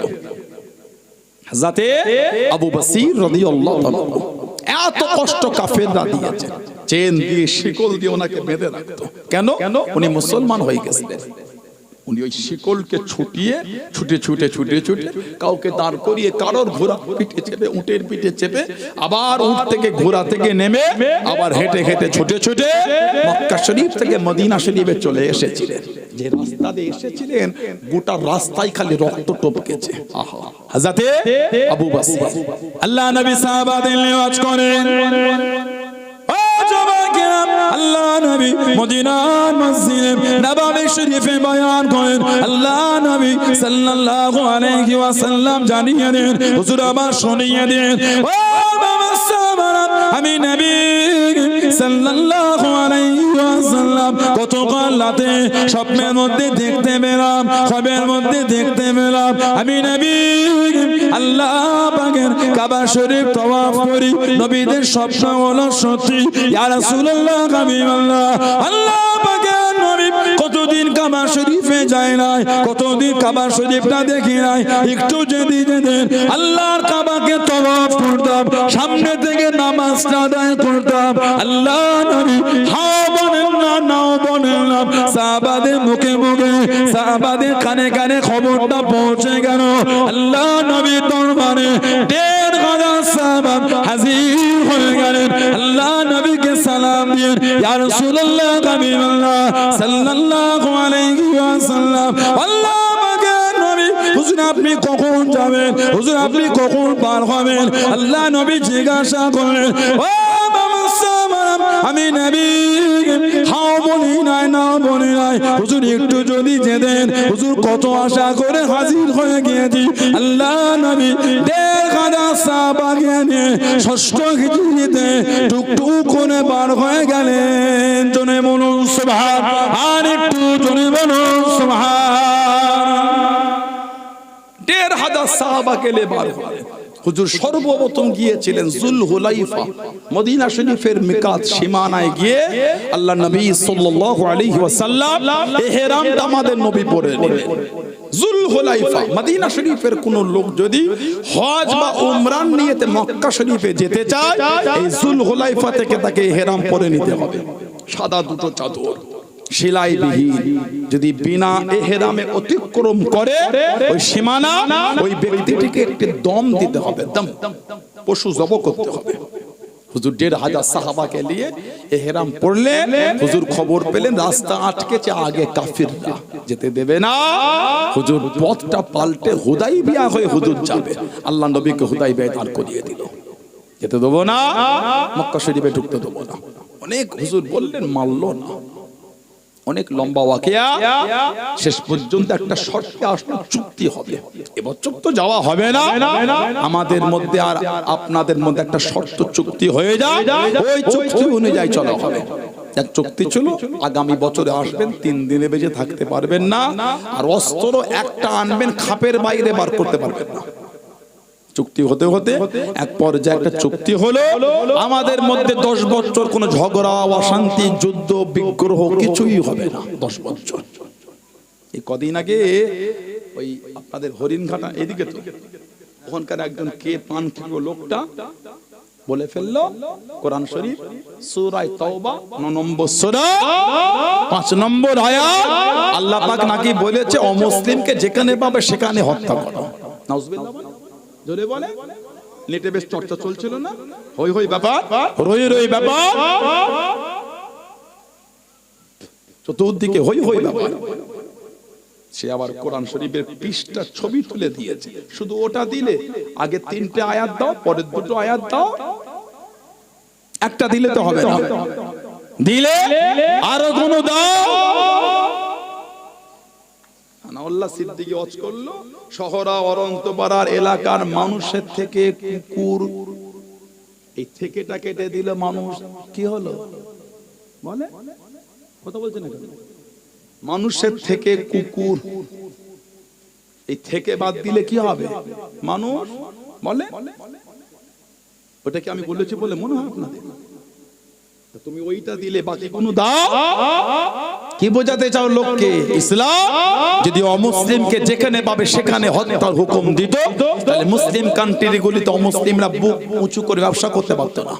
হযরতে আবু বসির রাদিয়াল্লাহু তাআলা এত কষ্ট কাফিররা দিয়েছে, চেন দিয়ে শিকল দিয়ে ওনাকে বেঁধে রাখত। কেন? উনি মুসলমান হয়ে গেছিলেন। উনি ওই শিকলকে ছুটিয়ে ছুটে কাউকে দাঁড় করিয়ে কারোর ঘোড়া পিঠে চেপে, উটের পিঠে চেপে, আবার উট থেকে ঘোড়া থেকে নেমে আবার হেঁটে ছুটে মক্কা শরীফ থেকে মদিনা শরীফে চলে এসেছিলেন। যে রাস্তা দিয়ে এসেছিলেন গোটা রাস্তায় খালি রক্ত টপকেছে। হযরতে আবু বসর আল্লাহ নবী সাহাবাদের লিওয়াজ করেন। আল্লাহ নবী মদিনার মসজিদে নববী শরীফে বয়ান করেন। আল্লাহ নবী সাল্লাল্লাহু আলাইহি ওয়াসাল্লাম জানিয়ে দেন, হুজুর আবার শুনিয়ে দেন, ও বাবা সাহাবারা, আমি নবী সাল্লাল্লাহু আলাইহি ওয়াসাল্লাম গতকাল রাতে স্বপ্নের মধ্যে দেখতে পেলাম, খ্বাবের মধ্যে দেখতে পেলাম, আমি নবী আল্লাহ পাকের কাবা শরীফ তওয়াফ করি। নবীদের স্বপ্ন হলো সত্যি। ইয়া রাসূলুল্লাহ, হাবিবাল্লাহ, আল্লাহ পাকের নবী কতদিন কাবা শরীফে যায় নাই, কতদিন কাবা শরীফটা দেখি নাই। একটু যদি যেতেন আল্লাহর কাবাকে তওয়াফ করতাম, সামনে থেকে নামাজটা আদায় করতাম। আল্লাহ নবী হাও বলেন না, নাও বলেন না, সাহাবাদের মুখে মুখে, সাহাবাদের কানে কানে খবরটা পৌঁছে গেল। আল্লাহ নবীর দরবারে ১৫০০ সাহাবা হাজির হয়ে গেলেন। আল্লাহ নবীকে সালাম দিয়ে, ইয়া রাসূলুল্লাহ, হাবিবাল্লাহ সাল্লাল্লাহু আলাইহি ওয়াসাল্লাম, আল্লাহ পাকের নবী, হুজুর আপনি কখন যাবেন, হুজুর আপনি কখন পার হবেন? আল্লাহ নবী জিজ্ঞাসা করলেন, ও বাবা সাহাবারা, আমি নবী হাও বলি নাই, নাও বলি নাই, হুজুর একটু যদি যেতেন, হুজুর কত আশা করে হাজির হয়ে গিয়েছি। আল্লাহ নবী ১৫০০ সাহাবাকে নিয়ে ষষ্ঠ হিজরিতে টুকটুক করে বার হয়ে গেলেন। জনে বলুন সুবহান, আর একটু জনে বলুন সুবহান। ১৫০০ সাহাবাকে নিয়ে বার হলেন। হুজুর সর্বপ্রথম গিয়েছিলেন যুলহুলাইফা, মদিনা শরীফের মিকাত সীমানায় গিয়ে আল্লাহ নবী সাল্লাল্লাহু আলাইহি ওয়াসাল্লাম ইহরামটা আমাদের নবী পরে নিলেন। যুলহুলাইফা, মদিনা শরীফের কোন লোক যদি হজ বা উমরা নিয়েতে মক্কা শরীফে যেতে চায়, এই যুলহুলাইফা থেকে তাকে ইহরাম পরে নিতে হবে। সাদা দুটো চাদর সেলাইবিহীন, যদি বিনা ইহরামে অতিক্রম করে ওই সীমানা, ওই ব্যক্তিটিকে একটি দম দিতে হবে, দম, পশু জবাই করতে হবে। হুজুর ১৫০০ সাহাবাকে নিয়ে ইহরাম পড়লেন। হুজুর খবর পেলেন রাস্তা আটকেছে, আগে কাফিররা যেতে দেবে না। হুজুর পথটা পাল্টে হুদাইবিয়া হয়ে হুজুর যাবে। আল্লাহ নবীকে হুদাইবিয়ায় দাঁড় করিয়ে দিল, যেতে দেবো না, মক্কা শরীফে ঢুকতে দেবো না। অনেক হুজুর বললেন, মানল না। অনেক লম্বা ওয়াকিয়া, শেষ পর্যন্ত একটা শর্তে আসলো, চুক্তি হবে। এবছর তো যাওয়া হবে না, আমাদের মধ্যে আর আপনাদের মধ্যে একটা শর্ত চুক্তি হয়ে যায়, ওই চুক্তি অনুযায়ী চলা হবে। এক চুক্তি ছিল, আগামী বছরে আসবেন, ৩ দিনে বেজে থাকতে পারবেন না, আর অস্ত্র একটা আনবেন, খাপের বাইরে বার করতে পারবেন না। চুক্তি হতে হতে এক পর্যায়ে একটা চুক্তি হলো, আমাদের মধ্যে 10 বছর কোনো ঝগড়া, অশান্তি, যুদ্ধ, বিগ্রহ কিছুই হবে না। 10 বছর। এই কদিন আগে ওই আপনাদের হরিণঘাটা এদিকে তো ওখানকার একজন কে পান খেলো লোকটা বলে ফেললো, কোরআন শরীফ সূরা তাওবা 9 নম্বর সূরা 5 নম্বর আয়াত, আল্লাহ পাক নাকি বলেছে অমুসলিমকে যেখানে পাবে সেখানে হত্যা করো। নাউজুবিল্লাহ জোরে বলে। নেটে বেশ চর্চা চলছিল না, হই হই ব্যাপার, রই রই ব্যাপার, চতুর্দিকে হই হই ব্যাপার। সে আবার কোরআন শরীফের পৃষ্ঠা ছবি তুলে দিয়েছে। শুধু ওটা দিলে আগে 3টে আয়াত দাও, পরের 2টো আয়াত দাও, একটা দিলে তো হবে না, দিলে আরো কোন দাও। আনাউল্লাহ সিদ্দিকী ওয়াজ করলো, শহরা অরন্তপাড়ার এলাকার মানুষের থেকে কুকুর, এই থেকেটা কেটে দিলে মানুষ কি হলো বলে, কথা বলছেন না, মানুষের থেকে কুকুর, এই থেকে বাদ দিলে কি হবে মানুষ বলে। ওটা কি আমি বলেছি বলে মনে হয় আপনাদের? তুমি ওইটা দিলে বাকি কোন দাও। কি বোঝাতে চাও লোককে? ইসলাম যদি অমুসলিমকে যেখানে পাবে সেখানে হত্যার হুকুম দিত, তাহলে মুসলিম কান্ট্রি গুলিতে অমুসলিমরা বুক উঁচু করে ব্যবসা করতে পারত না।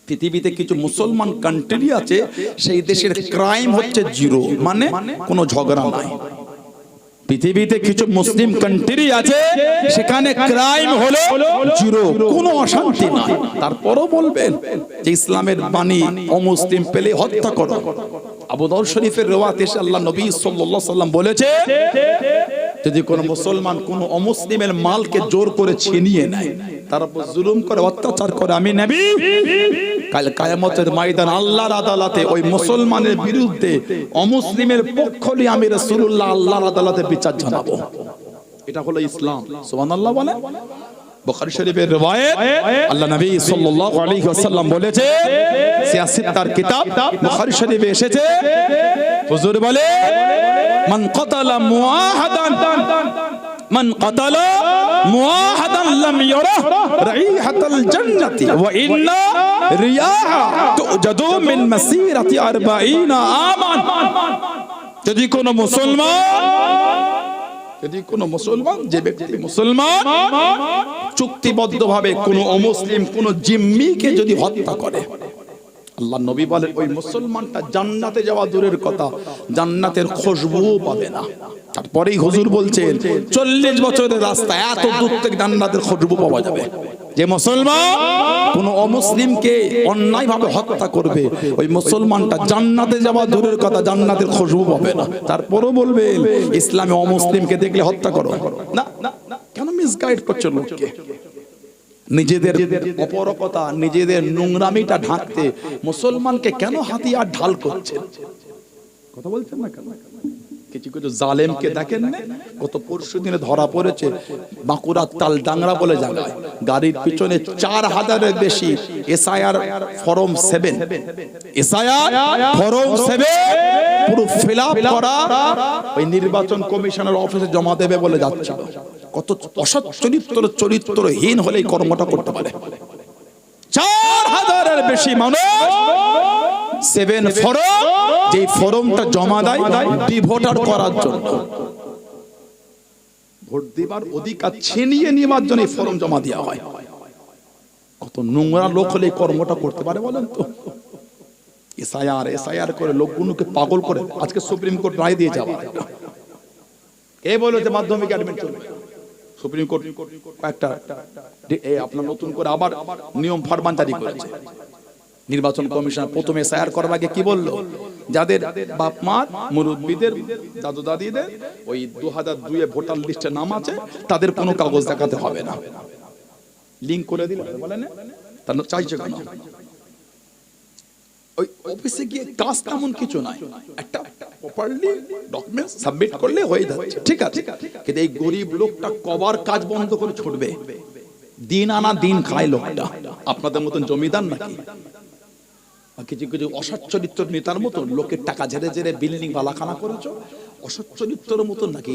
পৃথিবীতে কিছু মুসলমান কান্ট্রি আছে, সেই দেশের ক্রাইম হচ্ছে জিরো, মানে কোনো ঝগড়া নাই। পৃথিবীতে কিছু মুসলিম কান্ট্রি আছে, সেখানে ক্রাইম হলো জিরো, কোনো অশান্তি নাই। তারপরও বলবেন যে ইসলামের বাণী অমুসলিম পেলে হত্যা করো। আবু দাউদ শরীফের রওয়ায়াতে আল্লাহ নবী সাল্লাল্লাহু আলাইহি ওয়াসাল্লাম বলেছে, যদি কোনো মুসলমান কোনো অমুসলিমের মালকে জোর করে ছিনিয়ে নেয়, তার উপর জুলুম করে, অত্যাচার করে, আমি নবী কাল কিয়ামতের ময়দান আল্লাহর আদালতে ওই মুসলমানের বিরুদ্ধে অমুসলিমের পক্ষ নিয়ে আমি রাসূলুল্লাহ আল্লাহর আদালতে বিচার জানাবো। এটা হলো ইসলাম। সুবহানাল্লাহ বলে। বুখারী শরীফের riwayat, আল্লাহ নবী সাল্লাল্লাহু আলাইহি ওয়াসাল্লাম বলেছে, সিয়াসত তার কিতাব বুখারী শরীফে এসেছে, হুজুর বলে, মান কাতালা মুআহাদান, মান কাতালা মুআহাদান লাম ইয়ারা রাইহাতাল জান্নাতি ওয়া ইন্না রিয়াহা তুজাদু মিন মাসিরাতি 40 আমান। যদি কোন মুসলমান, যে ব্যক্তি মুসলমান চুক্তিবদ্ধভাবে কোন অমুসলিম কোন জিম্মিকে যদি হত্যা করে, আল্লাহ নবী বলেন ওই মুসলমানটা জান্নাতে যাওয়া দূরের কথা, জান্নাতের খুশবুও পাবে না। তারপরেই হুজুর বলছেন 40 বছরের রাস্তা, এত দূর থেকে জান্নাতের খুশবু পাওয়া যাবে। যে মুসলমান কোন অমুসলিমকে অন্যায়ভাবে হত্যা করবে, ওই মুসলমানটা জান্নাতে যাওয়া দূরের কথা, জান্নাতের খুশবু পাবে না। তারপরও বলবেন ইসলামে অমুসলিমকে দেখলে হত্যা করো না। কেন মিসগাইড করছো লোককে? নিজেদের অপরকতা, নিজেদের নোংরামিটা ঢাকতে মুসলমানকে কেন হাতিয়ার ঢাল করছেন? কথা বলছেন না কেন? কিছু কিছু জালেমকে দেখেন না, কত পরশু দিনে ধরা পড়েছে বাঁকুড়া তালডাংরা বলে জায়গায়, গাড়ির পিছনে 4000-এর বেশি এসআইআর ফর্ম 7 পুরো ফিল আপ করা ওই নির্বাচন কমিশনের অফিসে জমা দেবে বলে যাচ্ছিল। কত অসৎ চরিত্রহীন হলে এই কর্মটা করতে পারে? 4000-এর বেশি মানুষ 7 ফর্ম, যে ফর্মটা জমা দেয় ডিভোটার করার জন্য, ভোট দেবার অধিকার ছিনিয়ে নেওয়ার জন্য এই ফর্ম জমা দেওয়া হয়। কত নোংরা লোক হলে এই কর্মটা করতে পারে বলেন তো? এসআইআর করে লোকগুলোকে পাগল করে আজকে সুপ্রিম কোর্ট রায় দিয়ে যাওয়া। কে বলেছে মাধ্যমিক অ্যাডমিট চলবে? সুপ্রিম কোর্ট একটা আপনার নতুন করে আবার নিয়ম ফরমান জারি করেছে। নির্বাচন কমিশন প্রথমে এসআইআর করার আগে কি বললো? যাদের বাপ মা মুরব্বীদের দাদু দাদিদের ওই 2002-এ ভোটার লিস্টে নাম আছে, তাদের কোনো কাগজ দেখাতে হবে না। লিংক করে দিল, বলেন তার চাইছে কেন? ওই অফিসে গিয়ে কাজ তেমন কিছু নাই, একটা প্রপারলি ডকুমেন্ট সাবমিট করলে হয়ে যাচ্ছে, ঠিক আছে। কিন্তু এই গরিব লোকটা কবার কাজ বন্ধ করে ছুটবে? দিন আনা দিন খায় লোকটা। আপনাদের মতন জমিদার নাকি? কিছু কিছু অসৎ চরিত্র নেতার মতো লোকের টাকা ঝেড়ে ঝেড়ে বিল্ডিং বালাখানা করেছো, অসৎ চরিত্রের মতন নাকি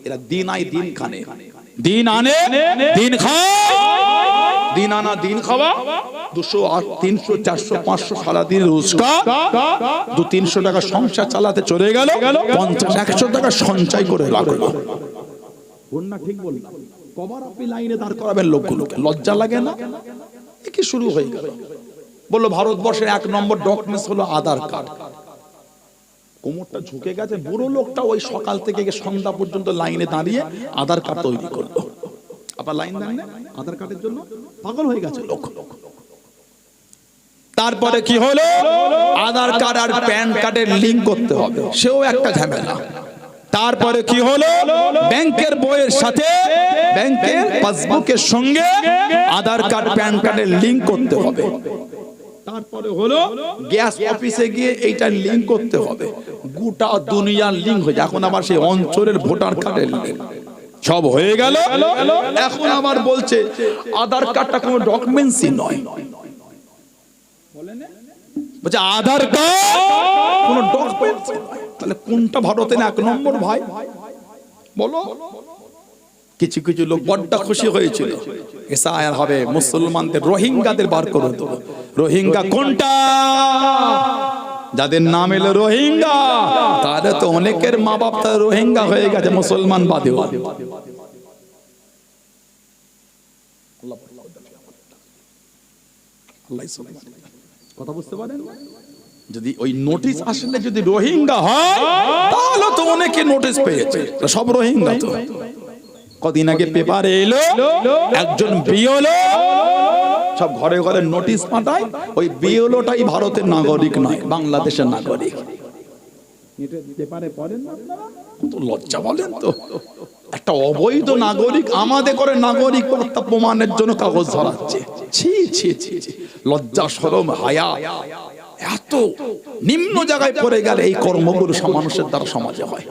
এরা দিন আয় দিন খানে, দিন আনে দিন খায়, দিন আনা দিন খাওয়া, 200 300 400 500 সারাদিন রোজগার, 200-300 টাকা সংসার চালাতে চলে গেল, 50-100 টাকা সঞ্চয় করে রাখলো। না ঠিক বললাম? কবার আপনি লাইনে দাঁড় করাবেন লোকগুলোকে? লজ্জা লাগে না? কি শুরু হয়ে গেল? বললো ভারতবর্ষের 1 নম্বর ডকুমেন্টস হলো আধার কার্ড। কোমরটা ঝুঁকে গেছে, বুড়ো লোকটা ওই সকাল থেকে সন্ধ্যা পর্যন্ত লাইনে দাঁড়িয়ে আধার কার্ড তৈরি করলো। আবার লাইন দাঁড়িয়ে আধার কার্ডের জন্য পাগল হয়ে গেছে লোক। তারপরে কি হলো, আধার কার্ড আর প্যান কার্ডের লিংক করতে হবে, সেও একটা ঝামেলা। তারপরে কি হলো, ব্যাংকের বইয়ের সাথে ব্যাংকের পাসবুকের সঙ্গে আধার কার্ড প্যান কার্ডের লিংক করতে হবে। তারপরে হলো গ্যাস অফিসে গিয়ে এইটা লিংক করতে হবে। গোটা দুনিয়ার লিংক হয়ে যায়। এখন আবার সেই অঞ্চলের ভোটার কার্ডের লিংক সব হয়ে গেল। এখন আবার বলছে আধার কার্ডটা কোনো ডকুমেন্টসই নয়। বলছে আধার কার্ড কোনো ডকুমেন্টস নয়। তাহলে কোনটা ভারতের এক নম্বর ভাই বলো? কিছু কিছু লোক বড্ড খুশি হয়েছিল, এসআইআর হবে, মুসলমানদের রোহিঙ্গাদের বার করে দেবো। রোহিঙ্গা কোনটা? যাদের নাম এলো রোহিঙ্গা, তাদের তো অনেকের মা বাপ তারা রোহিঙ্গা হয়ে গেছে, মুসলমান বাদেও। কথা বুঝতে পারেন? যদি ওই নোটিশ আসলে যদি রোহিঙ্গা হয়, তাহলে তো অনেকে নোটিশ পেয়েছে, সব রোহিঙ্গা তো। কদিন আগে পেপারে এলো একজন বিএলও সব ঘরে ঘরে নোটিশ পাঠায়, ওই বিএলওটাই ভারতের নাগরিক নয়, বাংলাদেশের নাগরিক। পেপারে পড়েন না আপনারা? কত লজ্জা বলেন তো! একটা অবৈধ নাগরিক আমাদের করে নাগরিকতা প্রমাণের জন্য কাগজ ধরাচ্ছে। ছি ছি ছি, লজ্জা শরম হায়া এত নিম্ন জায়গায় পড়ে গেলে এই কর্মগুলো মানুষের দ্বারা সমাজে হয়।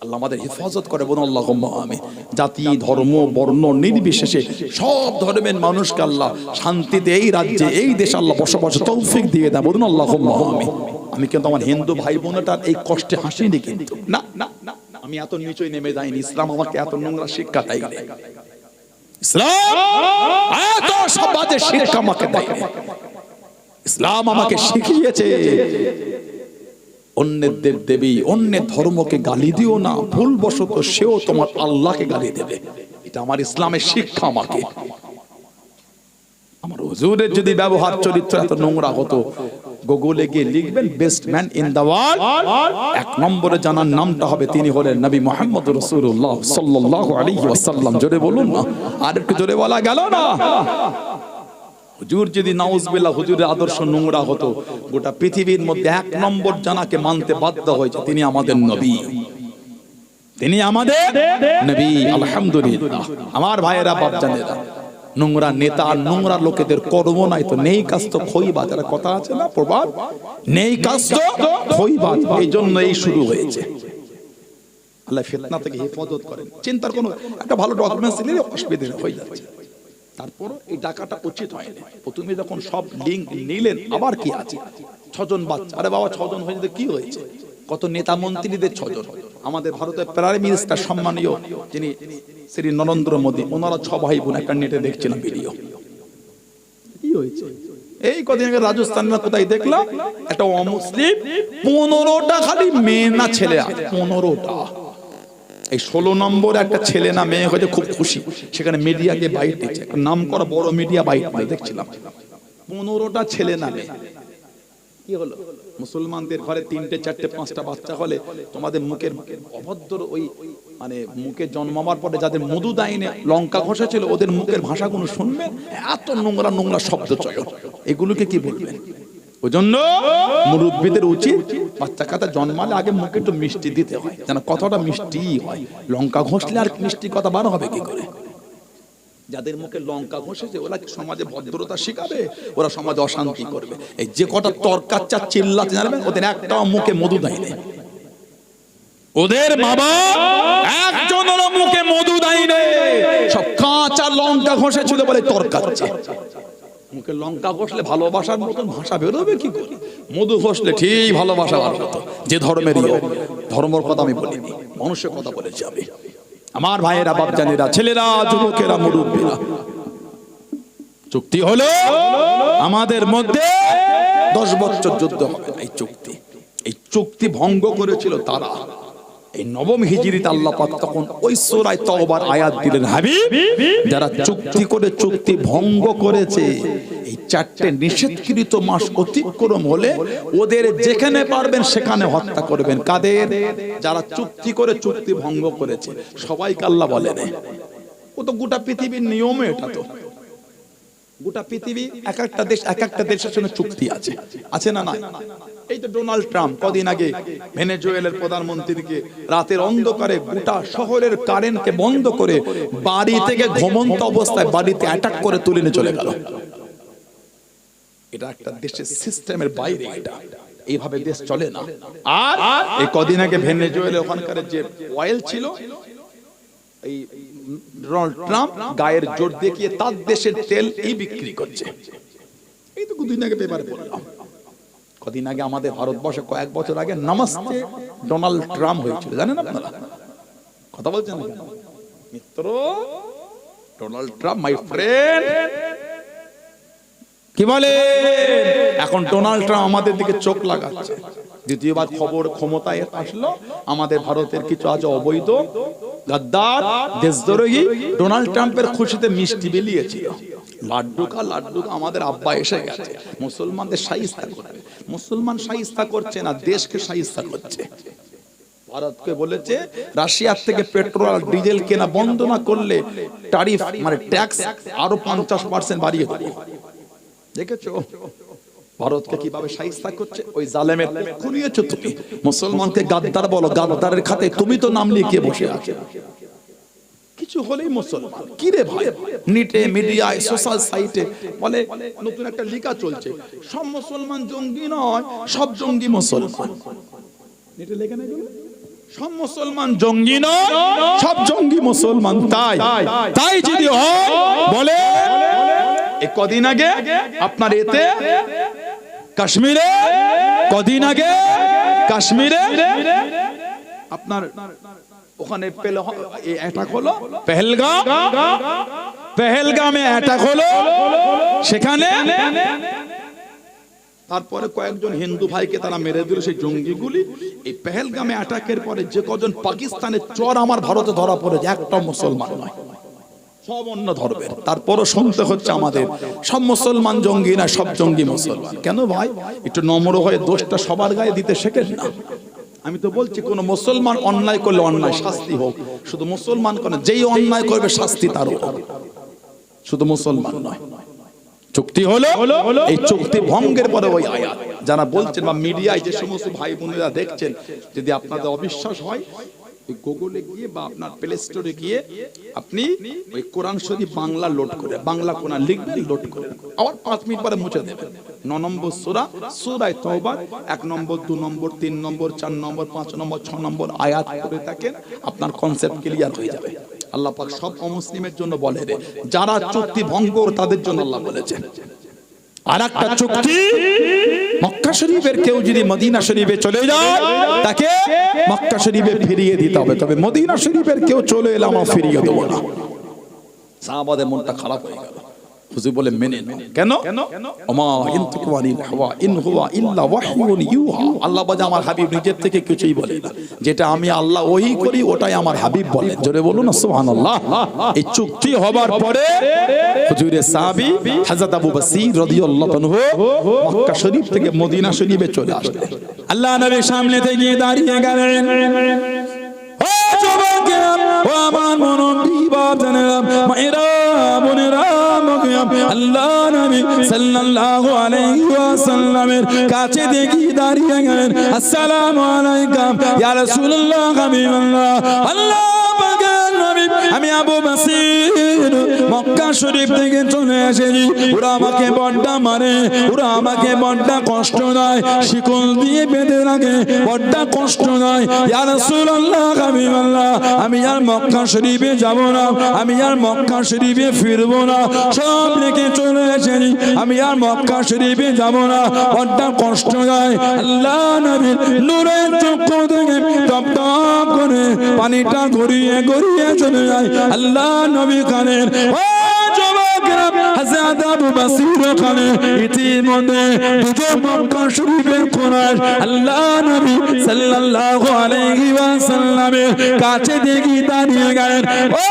আল্লাহ আমাদের হেফাজত করে, বলুন আল্লাহুম্মা আমিন। জাতি ধর্ম বর্ণ নির্বিশেষে সব ধর্মের মানুষকে আল্লাহ শান্তিতে এই রাজ্যে এই দেশে আল্লাহ বসবাসের তৌফিক দিয়ে দেয়, বলুন আল্লাহুম্মা আমিন। আমি কিন্তু আমার হিন্দু ভাই বোনেটার এই কষ্টে হাসিনি, কিন্তু না না না, আমি এত নিচই নেমে যাইনি। ইসলাম আমাকে এত নোংরা শিক্ষা দেয়নি। ইসলাম এত সব বাজে শিক্ষা আমাকে দেয়নি। ইসলাম আমাকে শিখিয়েছে অন্যের দেব দেবী অন্যের ধর্মকে গালি দিও না, ভুলবশত সেও তোমার আল্লাহকে গালি দেবে। এটা আমার ইসলামের শিক্ষা আমাকে। আমার হুজুরের যদি ব্যবহার চরিত্র এত নোংরা হতো, গুগলে গিয়ে লিখবেন best man in the world, এক নম্বরে জানার নামটা হবে তিনি হলেন নবী মুহাম্মদ রাসূলুল্লাহ সাল্লাল্লাহু আলাইহি ওয়াসাল্লাম। জোরে বলুন না, আর একটু জোরে বলা গেল না? হুজুর যদি নাউজুবিল্লাহ হুজুরের আদর্শ নোংরা হতো, গোটা পৃথিবীর মধ্যে এক নম্বর জানাকে মানতে বাধ্য হয়েছে তিনি আমাদের নবী, তিনি আমাদের নবী। আলহামদুলিল্লাহ। আমার ভাইয়েরা বাপজানেরা, নোংরা নেতা আর নোংরা লোকেদের কর্ম নাই তো নেই কাজ তো খইবা, যারা কথা আছে না প্রবাদ, নেই কাজ তো খইবা। এই জন্য এই শুরু হয়েছে। আল্লাহ ফিতনা থেকে হেফাজত করেন। চিন্তার কোনো একটা ভালো ডকুমেন্টস নিলে অসুবিধা হয়ে যাচ্ছে। তারপর এই টাকাটা উচিত হয়নি। প্রথমে যখন সব লিঙ্ক নিলেন, আবার কি আছে 6 জন বাচ্চা, আরে বাবা 6 জন হয়েছে কি হয়েছে? কত নেতা মন্ত্রীদের 6 জন। আমাদের ভারতের প্রাইম মিনিস্টার সম্মানীয় যিনি শ্রী নরেন্দ্র মোদী, ওনারা 6 ভাই বোন, একটা নেটে দেখছিলাম ভিডিও। কি হয়েছে? এই কদিন আগে রাজস্থানে কোথায় দেখলাম একটা অমুসলিম 15টা খালি মেয়ে না ছেলে আছে, 15টা। এই 16 নম্বর একটা ছেলে না মেয়ে হয়েছে, খুব খুশি। সেখানে মিডিয়াকে বাইট দিচ্ছে, নাম করা বড় মিডিয়া বাইট দেখছিলাম। 15টা ছেলে না মেয়ে। কি হলো? মুসলমানদের ঘরে 3টে 4টে 5টা বাচ্চা হলে তোমাদের মুখের অভদ্র ওই মানে মুখে জন্মাবার পরে যাদের মধু দাইনে লঙ্কা ঘষা ছিল, ওদের মুখের ভাষাগুলো শুনবেন, এত নোংরা নোংরা শব্দ চয়ন, এগুলোকে কি বলবেন? ওই জন্য মুরব্বীদের উচিত বাচ্চা কাচ্চা জন্মালে আগে মুখে একটু মিষ্টি দিতে হয়, যেন কথাটা মিষ্টি হয়। লঙ্কা ঘষলে আর মিষ্টি কথা বার হবে কি করে? যাদের মুখে লঙ্কা ঘষেছে ওরা সমাজে ভদ্রতা শিখাবে, ওরা সমাজে অশান্তি করবে। এই যে কটা তরকাচ্চা চিল্লাতে জানবেন, ওদের একটাও মুখে মধু দেয়নি। ওদের বাবা একজনের মুখে মধু দেয়নি, সব কাঁচা লঙ্কা ঘষেছিল বলে তরকাচ্চা। মুখে লঙ্কা ঘষলে ভালোবাসার মতন ভাষা বেরোবে কি করে? মধু ঘষলে ঠিক ভালোবাসা বার হতো। যে ধর্মেরই হোক, ধর্মের কথা আমি বলিনি, মানুষের কথা বলেছি আমি। আমার ভাইয়েরা বাপজানেরা, ছেলেরা যুবকেরা মুরব্বীরা, চুক্তি হলো আমাদের মধ্যে 10 বছর যুদ্ধ হবে। এই চুক্তি ভঙ্গ করেছিল তারা। এই 9ম হিজরিতে আল্লাহ পাক তখন ওই সূরা তাওবার আয়াত দিলেন, হাবিব যারা চুক্তি করে চুক্তি ভঙ্গ করেছে, এই চারটে নিষেধকৃত মাস অতিক্রম হলে ওদের যেখানে পারবেন সেখানে হত্যা করবেন। কাদের? যারা চুক্তি করে চুক্তি ভঙ্গ করেছে। সবাইকে আল্লাহ বলেন, ও তো গোটা পৃথিবীর নিয়ম। এটা তো গোটা পৃথিবী এক একটা দেশের সঙ্গে চুক্তি আছে না নাই? এই তো ডোনাল্ড ট্রাম্প কদিন আগে ভেনেজুয়েলার প্রধানমন্ত্রীকে রাতের অন্ধকারে গোটা শহরের কারেন্টকে বন্ধ করে বাড়ি থেকে ঘুমন্ত অবস্থায় বাড়িতে অ্যাটাক করে তুলে নিয়ে চলে গেল। এটা একটা দেশের সিস্টেমের বাইরে, এটা এইভাবে দেশ চলে না। আর এই কদিন আগে ভেনেজুয়েলা ওখানকার যে অয়েল ছিল, এই ডোনাল্ড ট্রাম্প গায়ের জোর দেখিয়ে তার দেশের তেল এই বিক্রি করছে। এই তো কদিন আগে পেপারে পড়লাম। কদিন আগে আমাদের ভারতবর্ষে কয়েক বছর আগে নমস্তে ডোনাল্ড ট্রাম্প হয়েছিল, জানেন আপনারা? কথা বলছেন না মিত্র? ডোনাল্ড ট্রাম্প মাই ফ্রেন্ড কি বলে? এখন ডোনাল্ড ট্রাম্প আমাদের দিকে চোখ লাগাচ্ছে। দ্বিতীয়বার খবর ক্ষমতায় আসলো, আমাদের ভারতের কিছু আজ অবৈধ গাদ্দার দেশদ্রোহী ডোনাল্ড ট্রাম্পের খুশিতে মিষ্টি বিলিয়েছিল। লাড্ডু খা আমাদের আব্বা এসে গেছে, মুসলমানদের শাইস্তা করবে। মুসলমান শাইস্তা করছে না, দেশকে শাইস্তা করছে। ভারতকে বলেছে রাশিয়ার থেকে পেট্রোল আর ডিজেল কেনা বন্ধ না করলে ট্যারিফ মানে ট্যাক্স আরো 50% বাড়িয়ে দেবে। দেখেছো ভারতকে কিভাবে শাইস্তা করছে? ওই জালেমের খুনিয়েছো তুমি। মুসলমানকে গাদ্দার বলো, গাদ্দারের খাতে তুমি তো নাম লিখিয়ে বসে আছো। কিছু হলেই মুসলমান। কি রে ভাই, নেটে মিডিয়ায় সোশ্যাল সাইটে বলে নতুন একটা লেখা চলছে, সব মুসলমান জঙ্গি নয়, সব জঙ্গি মুসলমান। নেটে লেখা নাই সব মুসলমান জঙ্গি নয়, সব জঙ্গি মুসলমান। তাই যদি হয় বলে এই কদিন আগে আপনার এতে কাশ্মীরে, কদিন আগে কাশ্মীরে আপনার ওখানে অ্যাটাক হলো, পেহেলগামে অ্যাটাক হলো। সেখানে তারপরে কয়েকজন হিন্দু ভাইকে তারা মেরে দিল সেই জঙ্গিগুলি। এই পেহেলগামে অ্যাটাকের পরে যে কজন পাকিস্তানের চর আমার ভারতে ধরা পড়েছে, একটা মুসলমান নয়, সব অন্য ধর্মের। তারপরও শুনতে হচ্ছে আমাদের সব মুসলমান জঙ্গি না, সব জঙ্গি মুসলমান। কেন ভাই? একটু নম্র হয়ে দোষটা সবার গায়ে দিতে শেখেন না। আমি তো বলছি কোন মুসলমান অন্যায় করলে অন্যায় শাস্তি হোক, শুধু মুসলমান কেন, যেই অন্যায় করবে শাস্তি তারও হবে, শুধু মুসলমান নয়। চুক্তি হলো, এই চুক্তি ভঙ্গের পরে ওই আয়াত যারা বলছেন বা মিডিয়ায় যে সমস্ত ভাই বোনেরা দেখছেন, যদি আপনাদের অবিশ্বাস হয় গুগলে গিয়ে বা আপনার প্লে স্টোরে গিয়ে আপনি ওই কোরআন শরীফ বাংলা লোড করে, বাংলা কোরআন লিখবেন, লোড করে আবার 5 মিনিট পরে মুছে দেবেন। 9 নম্বর সূরা, সূরা তাওবা 1 নম্বর 2 নম্বর 3 নম্বর 4 নম্বর 5 নম্বর 6 নম্বর আয়াত পড়ে থাকেন, আপনার কনসেপ্ট ক্লিয়ার হয়ে যাবে। আল্লাহ পাক সব অমুসলিমের জন্য বলে রে, যারা চুক্তি ভঙ্গ তাদের জন্য আল্লাহ বলেছেন। আর একটা চুক্তি, মক্কা শরীফের কেউ যদি মদিনা শরীফে চলে যায় তাকে মক্কা শরীফে ফিরিয়ে দিতে হবে, তবে মদিনা শরীফের কেউ চলে এলে আমরা ফিরিয়ে দেবো না। সাহাবাদের মনটা খারাপ হয়ে গেল, হুজুর বলে মেনে নাও। কেন? ওমা ইনতুকু আনিল হাওয়া ইন হুয়া ইল্লা ওয়াহয়ুন ইউহা। আল্লাহ বলে আমার হাবিব নিজের থেকে কিছুই বলে না, যেটা আমি আল্লাহ ওহী করি ওটাই আমার হাবিব বলে। জোরে বলুন না সুবহানাল্লাহ। এই চুক্তি হবার পরে হুজুরের সাহাবী হযরত আবু বসির রাদিয়াল্লাহু আনহু মক্কা শরীফ থেকে মদিনা শরীফে চলে আসলেন। আল্লাহ নবীর সামনে থেকে দাঁড়িয়ে গেলেন। ও যুবকেরা, ও আমার মুরব্বি বাপজানেরা, মায়েরা বোনেরা, আল্লাহ নবী সাল্লাল্লাহু আলাইহি ওয়াসাল্লামের কাছে দেখি দাঁড়িয়ে গেলেন। আসসালামু আলাইকুম ইয়া রাসূলুল্লাহ, হাবিবাল্লাহ। আল্লাহ পাকের নবী, আমি আবু বসির মক্কা শরীফ থেকে চলে এসেছি। ওরা আমাকে বড্ডা মারে, ওরা আমাকে বড্ডা কষ্ট দেয়, শিকল দিয়ে বেঁধে রাখে, বড্ডা কষ্ট দেয়। ইয়া রাসূলুল্লাহ, হাবিবাল্লাহ, আমি আর মক্কা শরীফে যাব না, আমি আর মক্কা শরীফে ফিরব না, সব রেখে চলে এসেছি, আমি আর মক্কা শরীফে যাব না, বড্ডা কষ্ট দেয়। আল্লাহ নবীর নূরের চক্ষু থেকে টপ টপ করে পানিটা গড়িয়ে গড়িয়ে চলে যায়। আল্লাহ নবী কানের হযরত আবু বসির ওখানে ইতিমধ্যে দুটো মক্কা শরীফের কোরআন আল্লাহ নবী সাল্লাল্লাহু আলাইহি ওয়াসাল্লামের কাছে দেখি দাঁড়িয়ে গেলেন। ও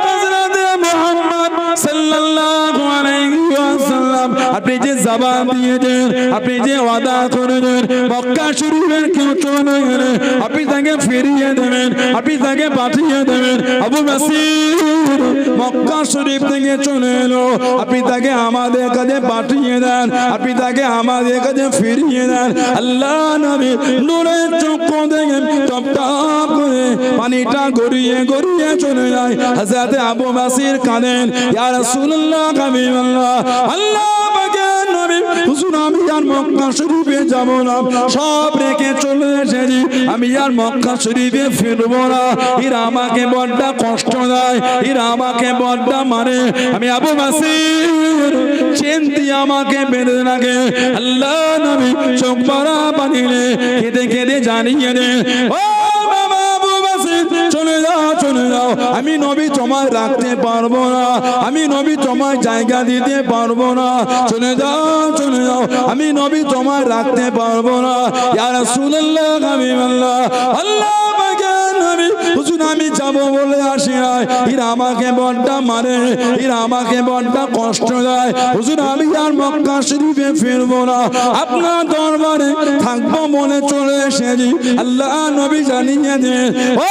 হযরত মুহাম্মদ সাল্লাল্লাহু আলাইহি ওয়াসাল্লাম, গোলাম, আপনি যে জবান দিয়েছেন, আপনি যে ওয়াদা করেছেন মক্কা শরীফের কেউ চলে গেলে আপনি তাকে ফিরিয়ে দেবেন, আপনি তাকে পাঠিয়ে দেবেন। আবু বাসির মক্কা শরীফ থেকে চলে এলো, আপনি তাকে আমাদের কাছে পাঠিয়ে দেন, আপনি তাকে আমাদের কাছে ফিরিয়ে দেন। আল্লাহ নবী নূরের চক্ষু থেকে টপ টপ করে পানিটা গড়িয়ে গড়িয়ে চলে যায়। হযরত আবু বাসির কাঁদেন, ইয়া রাসূলুল্লাহ হাবিবাল্লাহ, আল্লাহ পাকের নবী হুজুর আমি আর মক্কা শরীফে যাব না, সব রেখে চলে এসেছি, আমি আর মক্কা শরীফে ফিরবো না। এরা আমাকে বড্ড কষ্ট দেয়, এরা আমাকে বড্ড মারে। আমি আবু বাসির চেন দিয়ে আমাকে বেঁধে রাখে। আল্লাহ নবী চোখ ভরা পানি কেঁদে কেঁদে জানিয়ে দেন, ও বাবা আবু বাসির চলে যাও চলে যাও, আমি নবী তোমায় রাখতে পারবো না, আমি নবী তোমায় জায়গা দিতে পারবো না, চলে যাও চলে যাও, আমি নবী তোমায় রাখতে পারবো না। ইয়া রাসূলুল্লাহ হাবিবাল্লাহ, আল্লাহ পাকের নবী হুজুর আমি যাব বলে আসি নাই, এরা আমাকে বড্ড মারে, এরা আমাকে বড্ড কষ্ট দেয়, হুজুর আমি আর মক্কা শরীফে ফিরবো না, আপনার দরবারে থাকবো মনে চলে এসেছি। আল্লাহ নবী জানিয়ে দেন, ও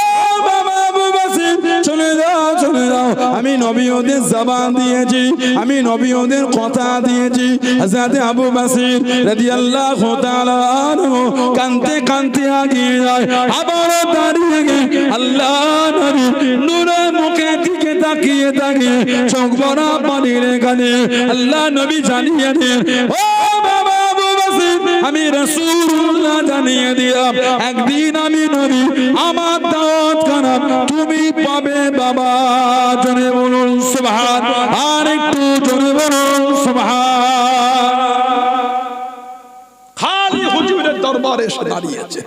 বাবা আবু বাসির চলে যাও চলে যাও, আমি নবী ওদের জবান দিয়েছি, আমি নবী ওদের কথা দিয়েছি। হযরত আবু বাসির রাদিয়াল্লাহু তাআলা আনহু কাঁদতে কাঁদতে আগিয়ে যায়, আবার দাঁড়িয়ে গিয়ে আল্লাহ নবী নূরের মুখের দিকে তাকিয়ে তাকিয়ে চোখ ভরা পানির কাঁদে। আল্লাহ নবী জানিয়ে দেন, ও বাবা আবু বাসির আমি রাসূলুল্লাহ জানিয়ে দিলাম, একদিন আমি নবী আমার দাওয়াত খানা তুমি পাবে বাবা। জোরে বলুন সুবহান, আর একটু জোরে বলুন সুবহান। খালি হুজুরের দরবারে এসে দাঁড়িয়েছে,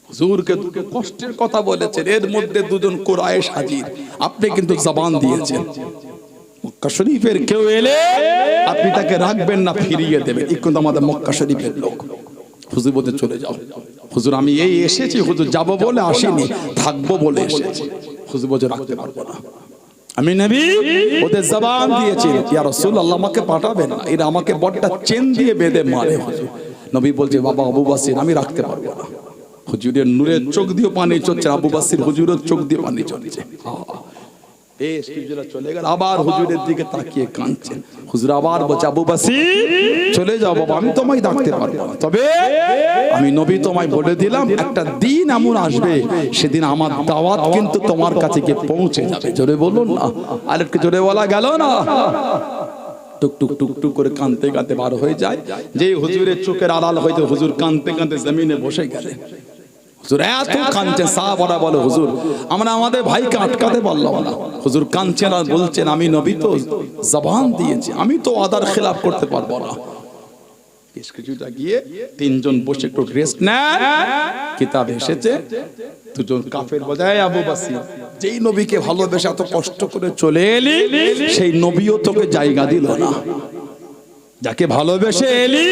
হুজুরকে দুটো কষ্টের কথা বলেছেন, এর মধ্যে দুজন কুরাইশ হাজির, আপনি কিন্তু জবান দিয়েছেন মক্কা শরীফের কেউ এলে আপনি তাকে রাখবেন না, ফিরিয়ে দেবেন, এই কিন্তু আমাদের মক্কা শরীফের লোক। হুজুর বলতে চলে যাও, হুজুর আমি এই এসেছি, হুজুর যাব বলে আসিনি, থাকবো বলে এসেছি। হুজুর বলতে রাখতে পারবো না, আমি নবী ওদের জবান দিয়েছি, ইয়া রাসূলুল্লাহ আমাকে পাঠাবেন না, এরা আমাকে বড়টা চেন দিয়ে বেঁধে মারে। হুজুর নবী বলছে বাবা আবু বাসির আমি রাখতে পারবো না। হুজুরের নূরের চোখ দিয়ে পানি চলছে, আবু বাসির হুজুরের চোখ দিয়ে পানি চলছে। চলে গেল, আবার হুজুরের দিকে তাকিয়ে কাঁদছেন। হুজুর আবার বলছে আবু বাসির চলে যাও বাবা, আমি তোমায় ডাকতে পারবো না, তবে আমি নবী তোমায় বলে দিলাম একটা দিন এমন আসবে সেদিন আমার দাওয়াত কিন্তু তোমার কাছে গিয়ে পৌঁছে যাবে। জোরে বলুন না, আর একটু জোরে বলা গেল না। টুক টুক টুক টুক করে কাঁদতে কাঁদতে বার হয়ে যায়, যে হুজুরের চোখের আড়াল হয়তো হুজুর কাঁদতে কাঁদতে জমিনে বসে গেলেন। হুজুর এত কাঁদছেন, সাহাবারা বলে হুজুর আমরা আমাদের ভাইকে আটকাতে পারলাম না। হুজুর কাঁদছেন আর বলছেন আমি নবী তো জবান দিয়েছি, আমি তো আদার খেলাফ করতে পারবো না। কিছুটা গিয়ে তিনজন বসে একটু রেস্ট নেন, কিতাব এসেছে দুজন কাফের বজায় আবু বাসির যেই নবীকে ভালোবেসে এত কষ্ট করে চলে এলি, সেই নবীও তোকে জায়গা দিল না। যাকে ভালোবেসে এলি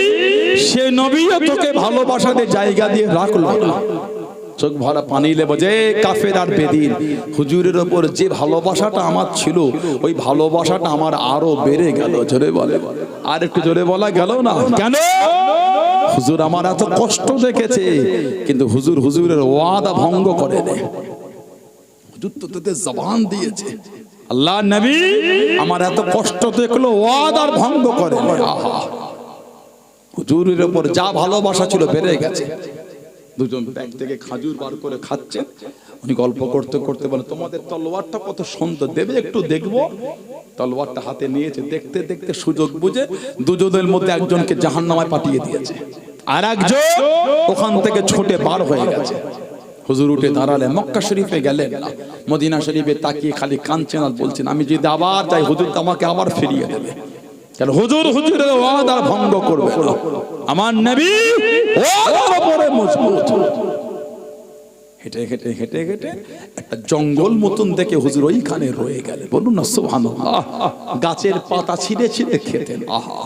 সে নবীও তোকে ভালোবাসাতে জায়গা দিয়ে রাখলো না। চোখ ভরা পানি লেবো যে কাফের আর বেদিন, হুজুরের ওপর যে ভালোবাসাটা আমার ছিল ওই ভালোবাসাটা আমার আরো বেড়ে গেল। জোরে বলে, আর একটু জোরে বলা গেল না কেন? হুজুর আমার এত কষ্ট দেখেছে, কিন্তু হুজুর হুজুরের ওয়াদা ভঙ্গ করে দেয়। হুজুর তো তোদের জবান দিয়েছে, আল্লাহ নবী আমার এত কষ্ট দেখলো ওয়াদার ভঙ্গ করে। আহা, হুজুরের ওপর যা ভালোবাসা ছিল বেড়ে গেছে। দুজন ব্যাগ থেকে খাজুর বার করে খাচ্ছেন, উনি গল্প করতে করতে বলে তোমাদের তলোয়ারটা কত সুন্দর, দেবে একটু দেখবো। তলোয়ারটা হাতে নিয়েছে, দেখতে দেখতে সুযোগ বুঝে দুজনের মধ্যে একজনকে জাহান্নামে পাঠিয়ে দিয়েছে, আর একজন ওখান থেকে ছুটে বার হয়ে গেছে। হুজুর উঠে দাঁড়ালেন, মক্কা শরীফে গেলেন না, মদিনা শরীফে তাকিয়ে খালি কাঁদছেন আর বলছেন আমি যদি আবার যাই হুজুর আমাকে আবার ফিরিয়ে দেবে, কারণ হুজুর হুজুরের ওয়াদা ভঙ্গ করবে না। আমার নবী ওয়াদার উপরে মজবুত। হেঁটে হেঁটে হেঁটে হেঁটে একটা জঙ্গল মতন দেখে হুজুর ওইখানে রয়ে গেলেন। বলুন না সুবহানাল্লাহ। গাছের পাতা ছিঁড়ে ছিঁড়ে খেতেন। আহা,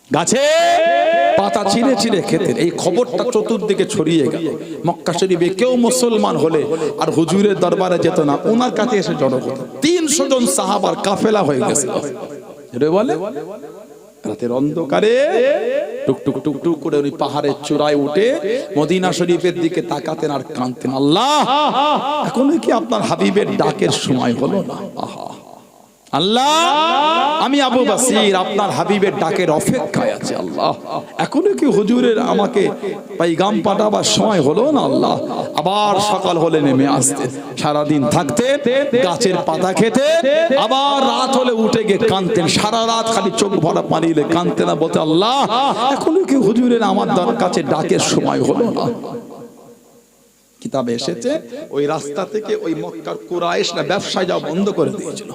গাছে পাতা ছিঁড়ে ছিঁড়ে খেতেন। এই খবরটা চতুর্দিকে ছড়িয়ে গেল। মক্কা শরীফে কেউ মুসলমান হলে আর হুজুরের দরবারে যেত না, ওনার কাছে এসে জড়ো হতো। 300 জন সাহাবার কাফেলা হয়ে গেছিল। জোরে বলে। রাতের অন্ধকারে টুকটুক টুকটুক করে উনি পাহাড়ের চূড়ায় উঠে মদিনা শরীফের দিকে তাকাতেন আর কাঁদতেন, আল্লাহ এখনো কি আপনার হাবিবের ডাকের সময় হলো না? আহা আল্লাহ, আমি আবু বাসির আপনার হাবিবের ডাকের অপেক্ষায় আছি। আল্লাহ এখনো কি হুজুরের আমাকে পাইগাম পাঠাবার সময় হলো না? আল্লাহ আবার সকাল হলে নেমে আসতে, সারাদিন থাকতে, গাছের পাতা খেতে, আবার রাত হলে উঠে গিয়ে কাঁদতেন, সারা রাত খালি চোখ ভরা পানি এলে কাঁদতেন না, বলতে আল্লাহ এখনো কি হুজুরের আমার কাছে ডাকের সময় হলো না? কিতাবে এসেছে ওই রাস্তা থেকে ওই মক্কার কুরাইশরা ব্যবসায় যাওয়া বন্ধ করে দিয়েছিল।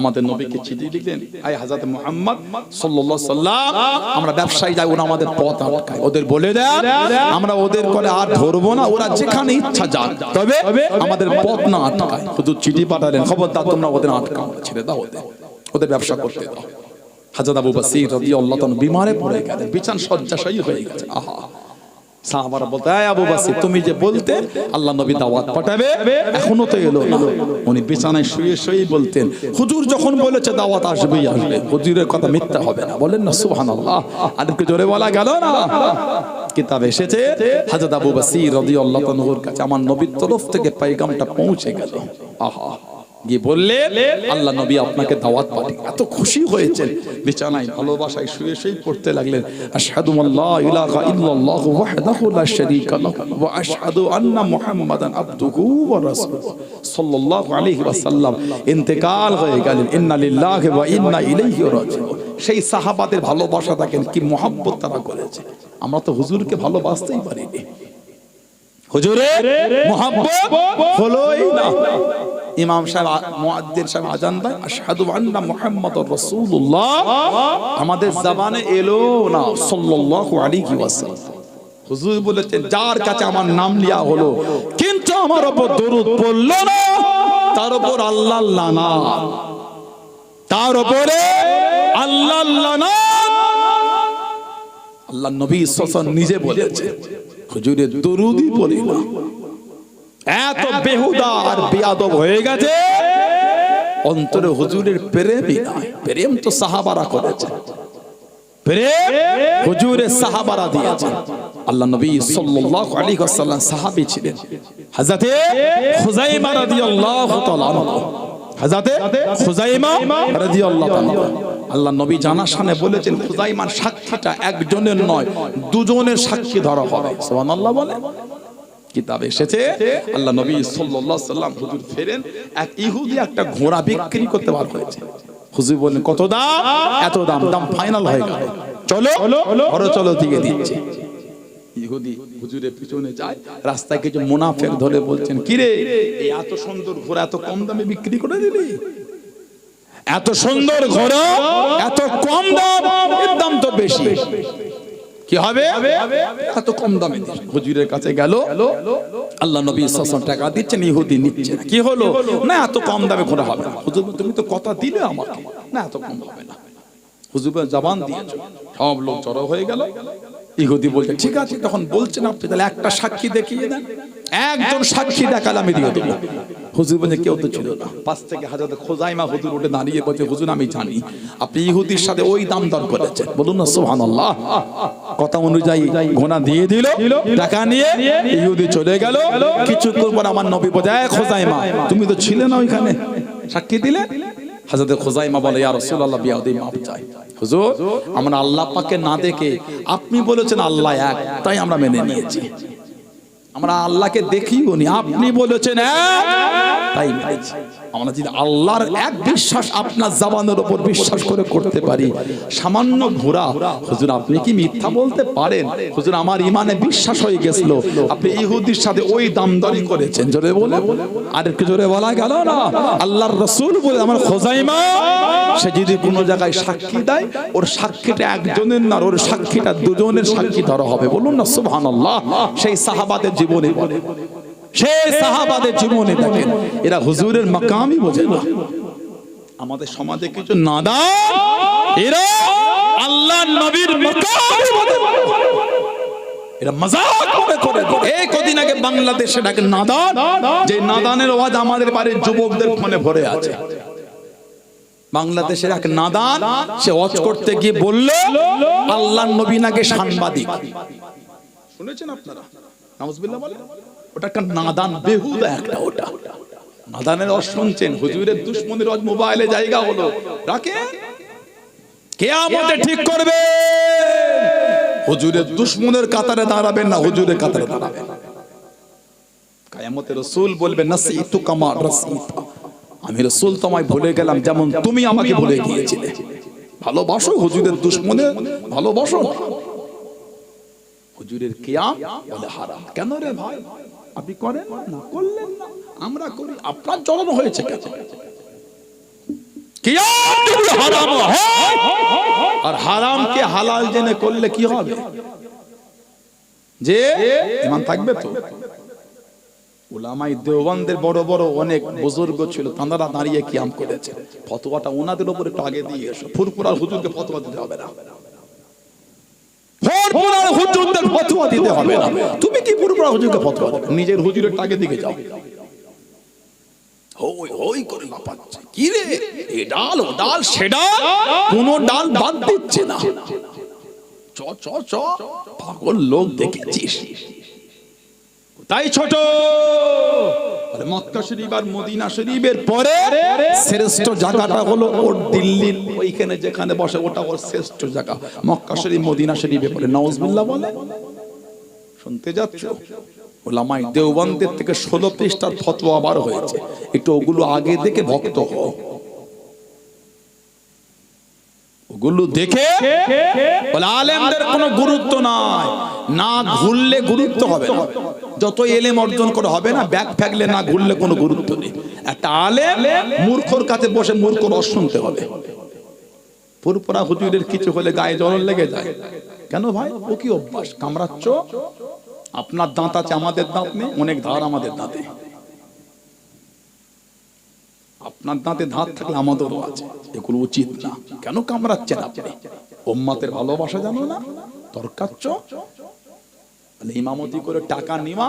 আমাদের নবীকে চিঠি লিখলেন, আয় হযরত মুহাম্মদ সাল্লাল্লাহু আলাইহি সাল্লাম, আমরা ব্যবসায়ী যাই, ওরা আমাদের পথ আটকায়, ওদের বলে দেন আমরা ওদের করে আর ধরবো না, ওরা যেখানে ইচ্ছা যাক, তবে আমাদের পথ না আটকায়। হুজুর চিঠি পাঠালেন, খবরদার তোমরা ওদের আটকাও না, ছেড়ে দাও, ওদের ব্যবসা করতে দাও। হযরত আবু বসির রাদিয়াল্লাহু তাআলা বিমারে পড়ে গেলেন, বিছান শয্যাশায়ী হয়ে গেছে। আহা, সাহাবারা বলতে, আবু বসির তুমি যে বলতে আল্লাহ নবী দাওয়াত পাঠাবে, এখনো তো এলো না। উনি বিছানায় শুয়ে শুয়ে বলতেন, হুজুর যখন বলেছে দাওয়াত আসবেই আসবে, হুজুরের কথা মিথ্যা হবে না, বলেন না সুবহানাল্লাহ। আর একটু জোরে বলা গেল না? কিতাবে এসেছে হযরত আবু বসির রাদিয়াল্লাহু তাআলার কাছে আমার নবীর তরফ থেকে পয়গামটা পৌঁছে গেল। আহা, গিয়ে বললেন আল্লাহ নবী আপনাকে দাওয়াত পাঠিয়ে, এত খুশি হয়েছেন, বিছানায় ভালোবাসায় শুয়ে শুয়ে পড়তে লাগলেন, আশহাদু আল্লা ইলাহা ইল্লাল্লাহু ওয়াহদাহু লা শারীকা লাহু ওয়া আশহাদু আন্না মুহাম্মাদান আবদুহু ওয়া রাসূলুহু সাল্লাল্লাহু আলাইহি ওয়াসাল্লাম ইন্তেকাল হয়ে গেলেন। ইন্না লিল্লাহি ওয়া ইন্না ইলাইহি রাজিউন। সেই সাহাবাদের ভালোবাসা দেখেন কি মহব্বত তারা করেছে। আমরা তো হুজুরকে ভালোবাসতেই পারিনি, হুজুরের মহব্বত হলোই না। ইমাম সাহেব মুয়াজ্জিন সাহেব আজান দেয়, আশহাদু আন্না মুহাম্মাদুর রাসূলুল্লাহ, আমাদের জবানে এলো না সাল্লাল্লাহু আলাইহি ওয়াসাল্লাম। হুজুর বলেছেন যার কাছে আমার নাম লিয়া হলো কিন্তু আমার উপর দরুদ পড়লো না, তার উপর আল্লাহর লানাত, তার উপরে আল্লাহর লানাত। আল্লাহর নবী সাল্লাল্লাহু আলাইহি ওয়াসাল্লাম নিজে বলেছেন হুজুরের দরুদই পড়ি না। এত বেহুদা আর বেয়াদব হয়ে গেছে, অন্তরে হুজুরের প্রেমই নাই। প্রেম তো সাহাবারা করেছে, প্রেম হুজুরের সাহাবারা দিয়েছেন। আল্লাহ নবী সাল্লাল্লাহু আলাইহি ওয়াসাল্লাম সাহাবী ছিলেন হযরতে খুযাইমা রাদিয়াল্লাহু তাআলা আনহু, হযরতে খুযাইমা রাদিয়াল্লাহু তাআলা। আল্লাহ নবী জানা শানে বলেছেন খুযাইমার সাক্ষীটা একজনের নয়, দুজনের সাক্ষী ধরা হবে। সুবহানাল্লাহ বলে। কিতাবে এসেছে আল্লাহ নবী সাল্লাল্লাহু আলাইহি ওয়াসাল্লাম হুজুর ফেরেন, এক ইহুদি একটা ঘোড়া বিক্রি করতে বার হয়েছে। হুজুর বললেন কত দাম? এত দাম। দাম ফাইনাল হয়ে গেল, চলো ঘরে চলো, দিয়ে দিচ্ছি। ইহুদি হুজুরের পিছনে যায়, রাস্তায় কিছু মুনাফিক ধরে বলছেন, কি রে এই এত সুন্দর ঘোড়া এত কম দামে বিক্রি করে দিলি? এত সুন্দর ঘোড়া এত কম দাম, এর দাম তো বেশি, কি হবে এত কম দামে? হুজুরের কাছে গেল, আল্লাহ নবী সাল্লাল্লাহু আলাইহি ওয়াসাল্লাম টাকা দিচ্ছেন, ইহুদি নিচ্ছে না। কি হলো? না এত কম দামে ঘোড়া হবে না। হুজুর তুমি তো কথা দিলে আমাকে, না এত কম হবে না। হুজুর জবান দিয়েছে, সব লোক জড়ো হয়ে গেল। ইহুদি বলছে ঠিক আছে, তখন বলছেন আপনি তাহলে একটা সাক্ষী দেখিয়ে দেন। একজন সাক্ষী দেখালে আমি দিয়ে দেব। হুজুর বলে কেউ তো ছিল না। পাশ থেকে হযরত খুযাইমা হুজুর উঠে দাঁড়িয়ে বলছে, হুজুর আমি জানি আপনি ইহুদির সাথে ওই দাম দর করেছেন। বলুন না সুবহানাল্লাহ। কথা অনুযায়ী ঘোড়া দিয়ে দিল, টাকা নিয়ে ইহুদি চলে গেল। কিছুক্ষণ পর আমার নবী বলে, খুযাইমা তুমি তো ছিলে না ওইখানে, সাক্ষী দিলে? হযরত খুযাইমা বলে, ইয়া রাসূলুল্লাহ বিয়াদি মাফ চাই। হুজুর আমরা আল্লাহ পাককে না দেখে আপনি বলেছেন আল্লাহ এক, তাই আমরা মেনে নিয়েছি। আমরা আল্লাহকে দেখিও নি, আপনি বলেছেন এক, তাই মেনেছি। আমরা যদি আল্লাহর এক বিশ্বাস আপনার জবানের উপর বিশ্বাস করে করতে পারি, সামান্য ঘোড়া, হুজুর আপনি কি মিথ্যা বলতে পারেন? হুজুর আমার ইমানে বিশ্বাস হয়ে গেছিল, আপনি ইহুদির সাথে ওই দামদারি করেছেন। জোরে বলে, আর একটু জোরে বলা গেল না? আল্লাহর রাসূল বলে আমার খুযাইমা, সে যদি কোনো জায়গায় সাক্ষী দেয়, ওর সাক্ষীটা একজনের না, ওর সাক্ষীটা দুজনের সাক্ষী ধরা হবে। বলুন না সুবহানাল্লাহ। সেই সাহাবাদের জীবনে বলে, সেই সাহাবাদের জীবনে দেখেন, এরা হুজুরের মাকামই বোঝে না। আমাদের সমাজে কিছু নাদান, এরা আল্লাহর নবীর মাকামই বোঝে না, এরা মজাক করে। এই কদিন আগে বাংলাদেশে দেখেন নাদান, যে নাদানের আওয়াজ আমাদের বাড়ির যুবকদের ফোনে ভরে আছে। বাংলাদেশের এক নাদান সে ওয়াজ করতে গিয়ে বলল আল্লাহর নবী নাকি সাংবাদিক। শুনেছেন আপনারা? নাউজুবিল্লাহ বলে। ওটা একটা নাদান, বেহুদা একটা। ওটা নাদানের ওয়াজ শুনছেন, হুজুরের দুশমনের ওয়াজ মোবাইলে জায়গা হলো রাখে, কিয়ামতে ঠিক করবে। হুজুরের দুশমনের কাতারে দাঁড়াবেন না, হুজুরের কাতারে দাঁড়াবেন। কিয়ামতে রাসূল বলবে নাসিতু কামা রাসিতা, আমি রাসূল তোমায় ভুলে গেলাম যেমন তুমি আমাকে ভুলে গিয়েছিলে। ভালোবাসো হুজুরের দুশমনের, ভালোবাসো না। হুজুরের কিয়াম বলে হারাম। কেন রে ভাই? আপনি করেন না, করলেন না, আমরা করি, আপনার জ্বলন হয়েছে কেন? কিয়াম যদি হারাম হয় আর হারামকে হালাল জেনে করলে কি হবে? যে ঈমান থাকবে তো। উলামায়ে দেওবন্দের বড় বড় অনেক বুজুর্গ ছিল, তাঁরা দাঁড়িয়ে কিয়াম করেছে। ফতোয়াটা ওনাদের উপর একটু আগে দিয়ে এসো। ফুরফুরার হুজুরকে ফতোয়া দিতে হবে না, ফুরফুরার হুজুরদের ফতোয়া দিতে হবে না। তুমি কি ফুরফুরার হুজুরকে ফতোয়া দেবে? নিজের হুজুরের আগে দিকে যাও। হই হই করে লাপাচ্ছে, কি রে এ ডাল ও ডাল সে ডাল, কোন ডাল বাদ দিচ্ছে না। চ চ চ পাগল লোক দেখেছিস। তাই ছোট মক্কা শরীফ আর মদিনা শরীফের পরে শ্রেষ্ঠ জায়গাটা হলো ওর দিল্লির ওইখানে যেখানে বসে, ওটা ওর শ্রেষ্ঠ জায়গা। মক্কা শরীফ মদিনা শরীফে পরে নাউজুবিল্লাহ বলে। শুনতে যাচ্ছ? উলামায়ে দেওবন্দের থেকে 16 পৃষ্ঠার ফতোয়া বার হয়েছে, একটু ওগুলো আগে দেখে ভক্ত হও। ওগুলো দেখে বলে আলেমদের কোনো গুরুত্ব নাই, না ঘুরলে গুরুত্ব হবে না। যত এলেম অর্জন করে হবে না, ব্যাগ ফেগলে না ঘুরলে কোনো গুরুত্ব নেই। একটা আলেম মূর্খর কাছে বসে মূর্খ রস শুনতে হবে। ফুরফুরা হুজুরের কিছু হলে গায়ে জ্বলন লেগে যায়। কেন ভাই? ও কি অভ্যাস? কামড়াচ্ছ? আপনার দাঁত আছে, আমাদের দাঁত নেই। অনেক ধার আমাদের দাঁতে। আপনার দাঁতে ধার থাকলে আমাদেরও আছে। এগুলো উচিত না। কেন কামড়াচ্ছেন আপনি? উম্মতের ভালোবাসা জানো না? তরকাচ্ছ? ইমামতি করে টাকা নেওয়া,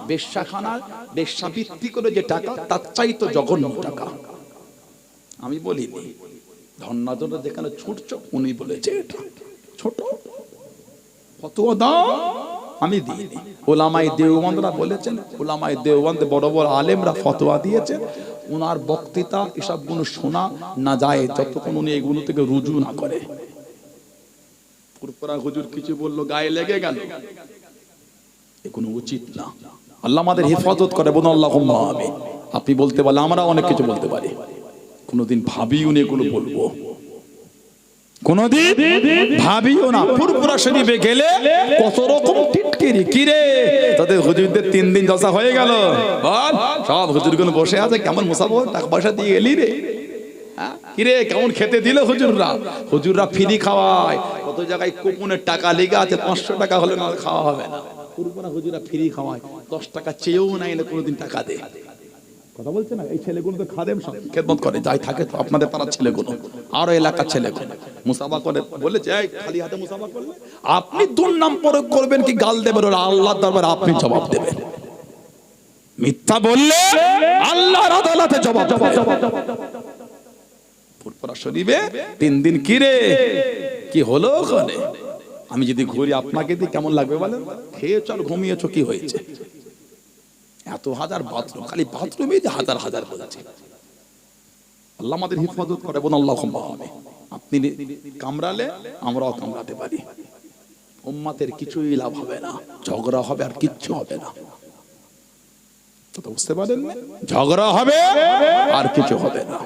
বেশ্যাখানার বেশ্যাবৃত্তি করে যে টাকা, তার চাইতো জঘন্য টাকা। আমি বলিনি, ধন্যাজনরা যেখানে ছুটছো উনি বলেছে এটা ছোট। ফতোয়া দাও, আমি দিইনি। উলামায়ে দেওবন্দরা বলেছেন, উলামায়ে দেওবন্দ বড় বড় আলেমরা ফতোয়া দিয়েছেন। ওনার বক্তৃতা এসবগুলো শোনা না যায় যতক্ষণ উনি এগুলো থেকে রুজু না করে। ফুরফুরা হুজুর কিছু বললো, গায়ে লেগে গেল, এগুলো উচিত না। আল্লাহ আমাদের হেফাজত করে, বলুন আল্লাহুম্মা আমিন। আপনি বলতে পারলে আমরা অনেক কিছু বলতে পারি, কোনোদিন ভাবিও না এগুলো বলবো, কোনোদিন ভাবিও না। ফুরফুরা শরীফে গেলে কত রকম টিটকিরি, কি রে তাদের হুজুরদের 3 দিন জলসা হয়ে গেল, বল সব হুজুরগুলো বসে আছে, কেমন মুসাফর, টাকা পয়সা দিয়ে এলি রে, কি রে কেমন খেতে দিল হুজুররা? হুজুররা ফ্রি খাওয়ায়, কত জায়গায় কুপনের টাকা লেগে আছে, 500 টাকা হলে না খাওয়া হবে না। ফুরফুরা হুজুররা ফ্রি খাওয়ায়, 10 টাকা চেয়েও নাই না কোনোদিন টাকা দে। কথা বলছে না? এই ছেলেগুলো তো খাদেম, সব খেদমত করে, যাই থাকে তো আপনাদের পাড়ার ছেলেগুলো, আরো এলাকার ছেলেগুলো মুসাফা করে। বলেছে খালি হাতে মুসাফা করলে আপনি দুর্নাম প্রয়োগ করবেন কি গাল দেবেন, ওরা আল্লাহর দরবারে আপনি জবাব দেবেন। মিথ্যা বললে আল্লাহর আদালতে জবাব দেবেন। ফুরফুরা শরীফে 3 দিন কি রে কি হলো ওখানে? আমি যদি ঘুরি আপনাকে দিয়ে কেমন লাগবে বলেন? খেয়ে চল ঘুমিয়েছো, কি হয়েছে? এত হাজার বাথরুম, খালি বাথরুমে যে হাজার হাজার বলেছে। আল্লাহ আমাদের হিফাজত করে, বলুন আল্লাহুম্মা আমিন। আপনি কামড়ালে আমরাও কামড়াতে পারি, উম্মতের কিছুই লাভ হবে না, ঝগড়া হবে আর কিচ্ছু হবে না। তো বুঝতে পারেন না? ঝগড়া হবে আর কিছু হবে না।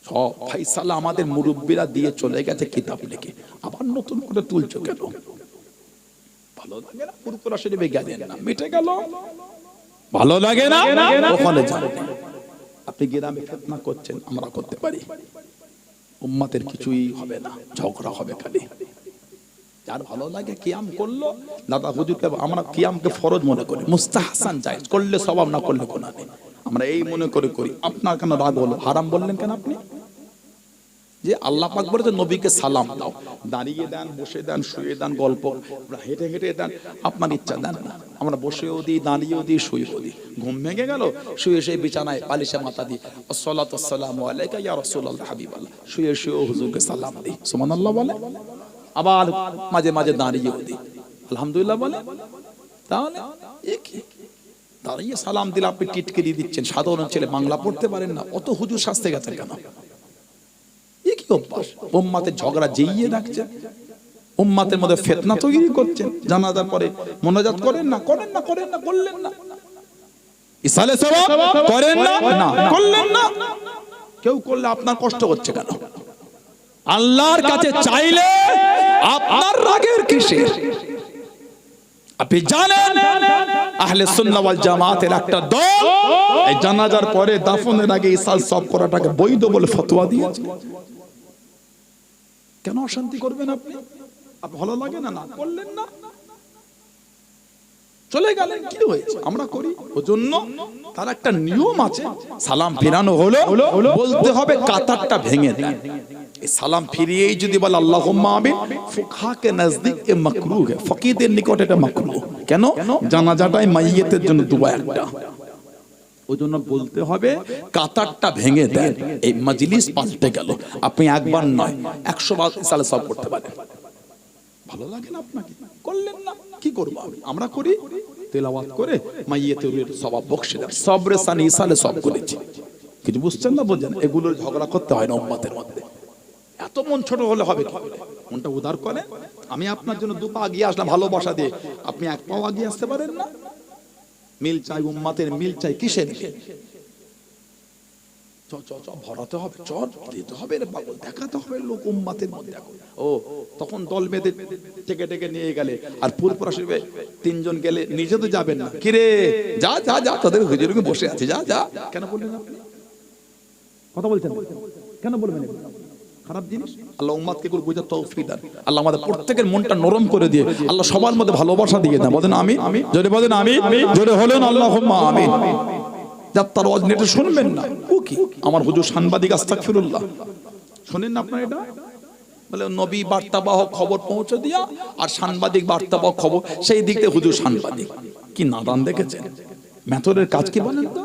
সব ফাইসালা আমাদের মুরব্বীরা দিয়ে চলে গেছে কিতাব লিখে, আবার নতুন করে তুলছো কেন? ভালো লাগে না? ফুরফুরা শরীফে গেলেন না, মিটে গেল, ভালো লাগে না? ওখানে যান। আপনি গ্রামে ফিতনা করছেন, আমরা করতে পারি, উম্মতের কিছুই হবে না, ঝগড়া হবে খালি। যার ভালো লাগে কিয়াম করলো, দাদা হুজুরকে আমরা কিয়ামকে ফরজ মনে করি, মুস্তাহসান জায়েজ, করলে সওয়াব, না করলে গুনাহ নেই, আমরা এই মনে করে করি। আপনার কেন রাগ হলো? হারাম বললেন কেন আপনি? যে আল্লাহ পাক বলেছে নবীকে সালাম দাও, দাঁড়িয়ে দেন, বসে দেন, শুয়ে দেন, গল্প হেঁটে হেঁটে দেন, আপনার ইচ্ছা দেন না। আমরা বসেও দিই, দাঁড়িয়েও দিই, শুয়েও দিই। ঘুম ভেঙে গেল, শুয়ে সেই বিছানায় বালিশে মাথা দিই, আসসালাতু ওয়াসসালামু আলাইকা ইয়া রাসূলুল্লাহ হাবিবাল্লাহ, শুয়ে শুয়েও হুজুরকে সালাম দিই, সুবহানাল্লাহ বলে। আবার মাঝে মাঝে দাঁড়িয়েও দিই, আলহামদুলিল্লাহ বলে। তাহলে কি দাঁড়িয়ে সালাম দিলে আপনি টিটকিরি দিচ্ছেন? সাধারণ ছেলে বাংলা পড়তে পারেন না, অত হুজুর শাস্তে গেছেন কেন? কি অভ্যাস? উম্মাতের ঝগড়া জিইয়ে রাখছেন, উম্মাতের মধ্যে ফিতনা তৈরি করছেন। জানাজার পরে মোনাজাত করেন না, করেন না, করেন না, করলেন না। ইসালে সওয়াব করেন না, না করলেন না। কেউ করলে আপনার কষ্ট হচ্ছে কেন? আল্লাহর কাছে চাইলে আপনার রাগের কিসের? আপনি জানেন আহলে সুন্নাহ ওয়াল জামাতের একটা দল এই জানাজার পরে দাফনের আগে ইসাল সওয়াব করাটাকে বৈধ বলে ফতোয়া দিয়েছে। কেন অশান্তি করবেন আপনি? ভালো লাগে না, না করলেন না, চলে গেলেন, কি হয়েছে? আমরা করি। ওজন্য তার একটা নিয়ম আছে, সালাম ফিরানো হলো বলতে হবে কাতারটা ভেঙে দেন। এই সালাম ফিরিয়েই যদি বলে আল্লাহুম্মা আমিন, ফুকহা কে নজদিক এ মাকরুহ, ফকিহদের নিকট এটা মাকরুহ। কেন? জানাজাটাই মাইয়িতের জন্য দুয়া একটা। ওজন্য বলতে হবে কাতারটা ভেঙে দেন। এই মজলিস পাল্টে গেল। আপনি একবার নয় 100 বার ইসালে সওয়াব করতে পারেন। ভালো লাগে না আপনাকে? করলেন না, কি করব? আমরা করি, তেলাওয়াত করে মাইয়িতের সওয়াব বখশে দেন। সবরে সানি ইসালে সওয়াব করেছি। কিছু বুঝছেন না? বুঝেন? এগুলোর ঝগড়া করতে হয় না উম্মতের মধ্যে। এত মন ছোট হলে হবে কি? মনটা উদার করে। আমি আপনার জন্য 2 পা এগিয়ে আসলাম ভালোবাসা দিয়ে, আপনি 1 পা এগিয়ে আসতে পারেন না? মিল চাই, উম্মতের মিল চাই। কিসের? ভরাতে হবে, চর দিতে হবে, পাগল দেখাতে হবে লোক উম্মতের মধ্যে। ও তখন দল বেঁধে টেকে টেকে নিয়ে গেলে, আর পুরপুরা শিবে 3 জন গেলে নিজে তো যাবেন না। কিরে যা যা যা, তাদের হুজুরকে বসে আছে, যা যা। কেন বললেন আপনি? কথা বলছেন কেন? বলবেন খারাপ জিনিস। আল্লাহ উম্মতকে গুলো বুঝার তৌফিক দান। আল্লাহ আমাদের প্রত্যেকের মনটা নরম করে দিয়ে আল্লাহ সবার মধ্যে ভালোবাসা দিয়ে দেন। বলেন আমিন। জোরে বলেন আমিন। জোরে হলেন আল্লাহুম্মা আমিন। যাত্রার ওয়াজ নেটে শুনবেন না, ও কি আমার হুজুর সাংবাদিক, আস্তাগফিরুল্লাহ। শুনেন না আপনারা এটা? বলে নবী বার্তাবাহক খবর পৌঁছে দিয়া, আর সাংবাদিক বার্তাবাহক খবর, সেই দিক থেকে হুজুর সাংবাদিক। কি নাদান দেখেছেন? মেথরের কাজ কি বলেন তো?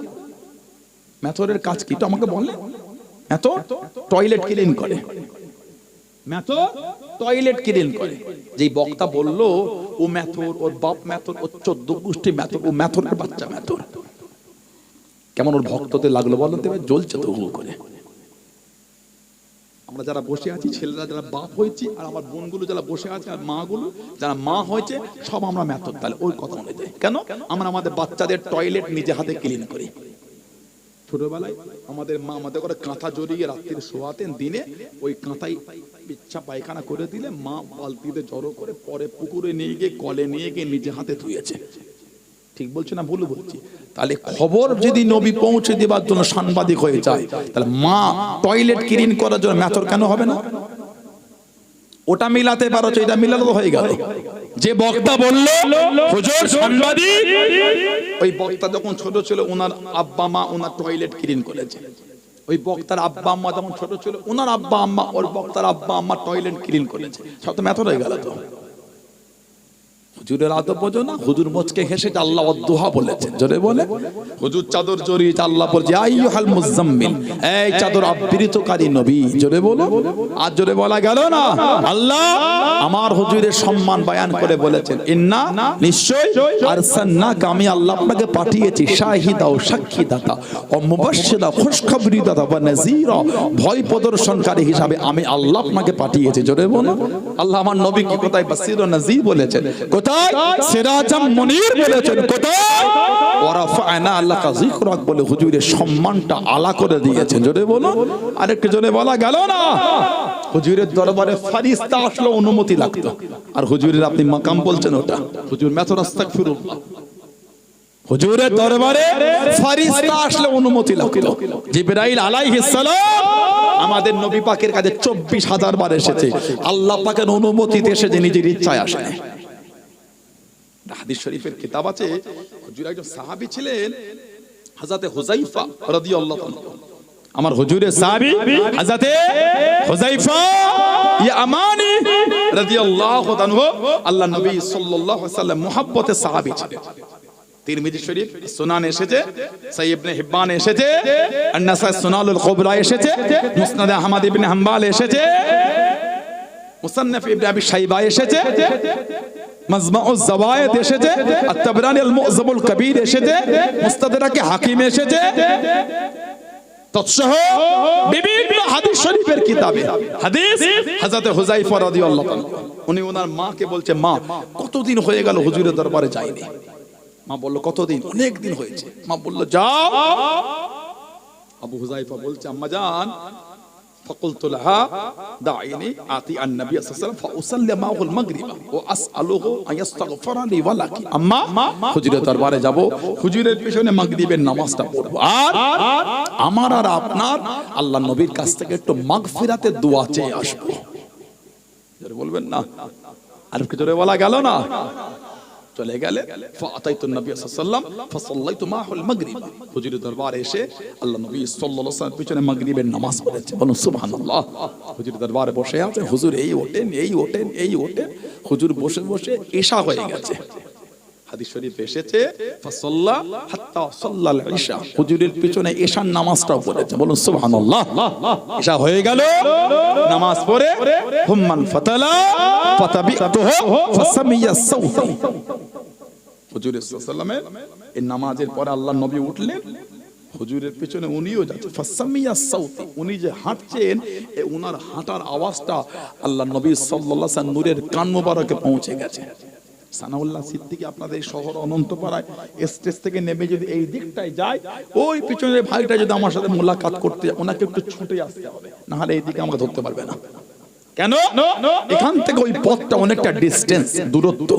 মেথরের কাজ কি তো আমাকে বলেন? এত টয়লেট ক্লিন করে, মেথর টয়লেট ক্লিন করে। যেই বক্তা বললো ও মেথর, ওর বাপ মেথর, ওর 14 গোষ্ঠী মেথর, ও মেথরের বাচ্চা মেথর। কেমন ওর ভক্তদের লাগলো বলেন তো? জ্বলছে তো হু করে। আমরা যারা বসে আছি, ছেলেরা যারা বাপ হয়েছি, আর আমার বোনগুলো যারা বসে আছে, আর মাগুলো যারা মা হয়েছে, সব আমরা মেথর। তাহলে ওই কথা মনে যায় কেন? আমরা আমাদের বাচ্চাদের টয়লেট নিজে হাতে ক্লিন করি। ছোটবেলায় আমাদের মা আমাদের করে কাঁথা জড়িয়ে রাত্রির শোয়াতেন, দিনে ওই কাঁথায় ইচ্ছা পায়খানা করে দিলে মা বালতিতে জড়ো করে পরে পুকুরে নিয়ে গিয়ে, কলে নিয়ে গিয়ে নিজে হাতে ধুয়েছে। ঠিক বলছি না ভুল বলছি? তাহলে খবর যদি নবী পৌঁছে দেবার জন্য সাংবাদিক হয়ে যায়, তাহলে মা টয়লেট ক্লিন করার জন্য মেথর কেন হবে না? ওটা মিলাতে পারো, এটা মিলালো হয়ে গেল। যে বক্তা বলল হুজুর সাংবাদিক, ওই বক্তা যখন ছোট ছিল ওনার আব্বা মা ওনার টয়লেট ক্লিন করেছে। ওই বক্তার আব্বা আম্মা যখন ছোট ছিল ওনার আব্বা আম্মা, ওই বক্তার আব্বা আম্মা টয়লেট ক্লিন করেছে। সব তো মেথর হয়ে গেল। তো হুজুরের আদব বোঝো না? হুজুর মুচকে হেসে আল্লাহ ওয়াদুহা বলেছেন। জোরে বলে হুজুর চাদর জড়িয়ে আল্লাহ বলছে আইয়ুহাল মুজাম্মিল, এই চাদর আবৃতকারী নবী। জোরে বলো। আর জোরে বলা গেল না? আল্লাহ আমার হুজুরের সম্মান বয়ান করে বলেছেন ইন্না, নিশ্চয়, আরসালনাকা, আমি আল্লাহ আপনাকে পাঠিয়েছি, শাহিদা ও সাক্ষীদাতা ও মুবাশশিরা, খুশখবরি দাতা, ওয়া নাযীরা, ভয় প্রদর্শনকারী হিসাবে আমি আল্লাহ আপনাকে পাঠিয়েছি। জোরে বলো। আল্লাহ আমার নবীকে কোথায় বাশীর ও নাযীর বলেছেন? কোথায় সিরাজাম মুনীর বলেছেন? কোথায় ওয়ারাফা'না লাকা যিকরাক বলে হুজুরের সম্মানটা আলা করে দিয়েছেন। জোরে বলো। আরেকটু জোরে বলা গেল না? হুজুরের দরবারে ফেরেশতা আসলো অনুমতি লাগতো, আর হুজুরের আপনি মাকাম বলছেন ওটা। হুজুর মেথর আস্তাগফিরুল্লাহ। হুজুরের দরবারে ফেরেশতা আসলে অনুমতি লাগতো। জিবরাইল আলাইহিস সালাম আমাদের নবী পাকের কাছে 24,000 বার এসেছে। আল্লাহ পাকের অনুমতিতে এসে নিজের ইচ্ছায় আসে। হাদিস শরীফের কিতাব আছে, হুজুর একজন সাহাবী ছিলেন, হযরতে হুযায়ফা রাদিয়াল্লাহু আনহু। আমার হুজুরের সাহাবী হযরতে হুযায়ফা ইয়ামানি রাদিয়াল্লাহু তাআলা আল্লাহ নবী সাল্লাল্লাহু আলাইহি ওয়াসাল্লাম মুহাব্বতের সাহাবী ছিলেন। তিরমিজি শরীফ সুনান এসেছে, সহিহ ইবনে হিব্বান এসেছে, আন-নাসাই সুনানুল কুবরা এসেছে, মুসনাদ আহমদ ইবনে হাম্বাল এসেছে, মুসান্নাফ ইবনে আবি শাইবা এসেছে, মাজমাউজ জাওয়ায়েদ এসেছে, আত-তাবরানী আল-মু'যামুল কবীর এসেছে, মুস্তাদরাকে হাকিম এসেছে, তৎসহ বিভিন্ন হাদিস শরীফের কিতাবে হাদিস হযরত হুযায়ফা রাদিয়াল্লাহু তাআলা উনি ওনার মাকে বলছে, মা কতদিন হয়ে গেল হুজুরের দরবারে যাইনি। মা বলল, কতদিন? অনেক দিন হয়েছে। মা বলল, যাও। আবু হুযায়ফা বলছে, আম্মা জান ফাকুলতু লাহা দাইনি আতি আন-নবী সাল্লাল্লাহু আলাইহি ওয়াসাল্লাম ফাউসাল্লি মা'হুল মাগরিব ওয়া আসআলুহু আয়াস্তাগফিরা লি ওয়া লাকি। আম্মা হুজুরের দরবারে যাব, হুজুরের পিছনে মাগরিবের নামাজটা পড়ব, আর আমার আর আপনার আল্লাহর নবীর কাছ থেকে একটু মাগফিরাতের দোয়া চেয়ে আসব। জোরে বলবেন না? আর কি জোরে বলা গেল না? চলে গেলে ফাতাইতু নবী সাল্লাল্লাহু আলাইহি ওয়াসাল্লাম ফাসাল্লাইতু মা'হুল মাগরিব, হুজুরের দরবারে এসে আল্লাহ নবী সাল্লাল্লাহু আলাইহি ওয়াসাল্লাম পিছনে মাগরিবের নামাজ পড়েছে। বলুন সুবহানাল্লাহ। হুজুরের দরবারে বসে আছে, হুজুর এই ওঠেন এই ওঠেন এই ওঠেন, হুজুর বসে বসে ঈশা হয়ে গেছে। হাদিস শরীফে এসেছে ফাসাল্লা হাত্তা সাল্লাল ঈশা, হুজুরের পিছনে ঈশার নামাজটাও পড়েছে। বলুন সুবহানাল্লাহ। ঈশা হয়ে গেল, নামাজ পড়ে হুম্মান ফাতালা ফাতাবিতুহু ফাসামিয়া সাউতি, হুজুর সাল্লাল্লাহু আলাইহি ওয়াসাল্লামের এই নামাজের পরে আল্লাহর নবী উঠলেন, হুজুরের পিছনে উনিও যাচ্ছেন। ফাসামিয়া সাউতি, উনি যে হাঁটছেন, এই উনার হাঁটার আওয়াজটা আল্লাহর নবী সাল্লাল্লাহু আলাইহি ওয়াসাল্লাম নূরের কান মোবারকে পৌঁছে গেছে। সানাউল্লাহ সিদ্দিকী আপনাদের শহর অনন্তপাড়ায় স্টেজ থেকে নেমে যদি এই দিকটায় যায়, ওই পিছনের ভাইটা যদি আমার সাথে মোলাকাত করতে, ওনাকে একটু ছুটে আসতে হবে, না হলে এইদিকে আমাকে ধরতে পারবে না। কেন? এখান থেকে ওই পথটা অনেকটা ডিস্টেন্স, দূরত্ব।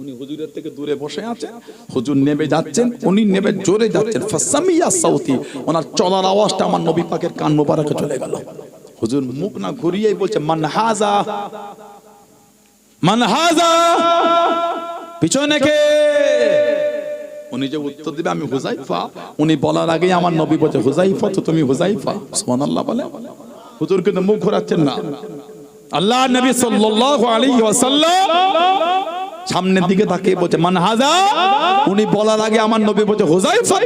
উনি হুজুরের থেকে দূরে বসে আছেন, হুজুর নেমে যাচ্ছেন, উনি নেমে জোরে যাচ্ছেন। ফাসামিয়া সাউতি, ওনার চলার আওয়াজটা আমার নবী পাকের কান মোবারকে চলে গেল। হুজুর মুখ না ঘুরিয়েই বলছে, মান হাযা মান হাযা, পিছনে কে? উনি যে উত্তর দিবে আমি হুযায়ফা, উনি বলার আগেই আমার নবী বলছে, হুযায়ফা তো তুমি হুযায়ফা। সুবহানাল্লাহ বলে। হুজুর কিন্তু মুখ ঘোরাচ্ছেন না। আল্লাহর নবী সাল্লাল্লাহু আলাইহি ওয়াসাল্লাম সামনের দিকে তাকিয়ে বলছে, মান হাযা, উনি বলার আগে আমার নবী বলছে, হুযায়ফা।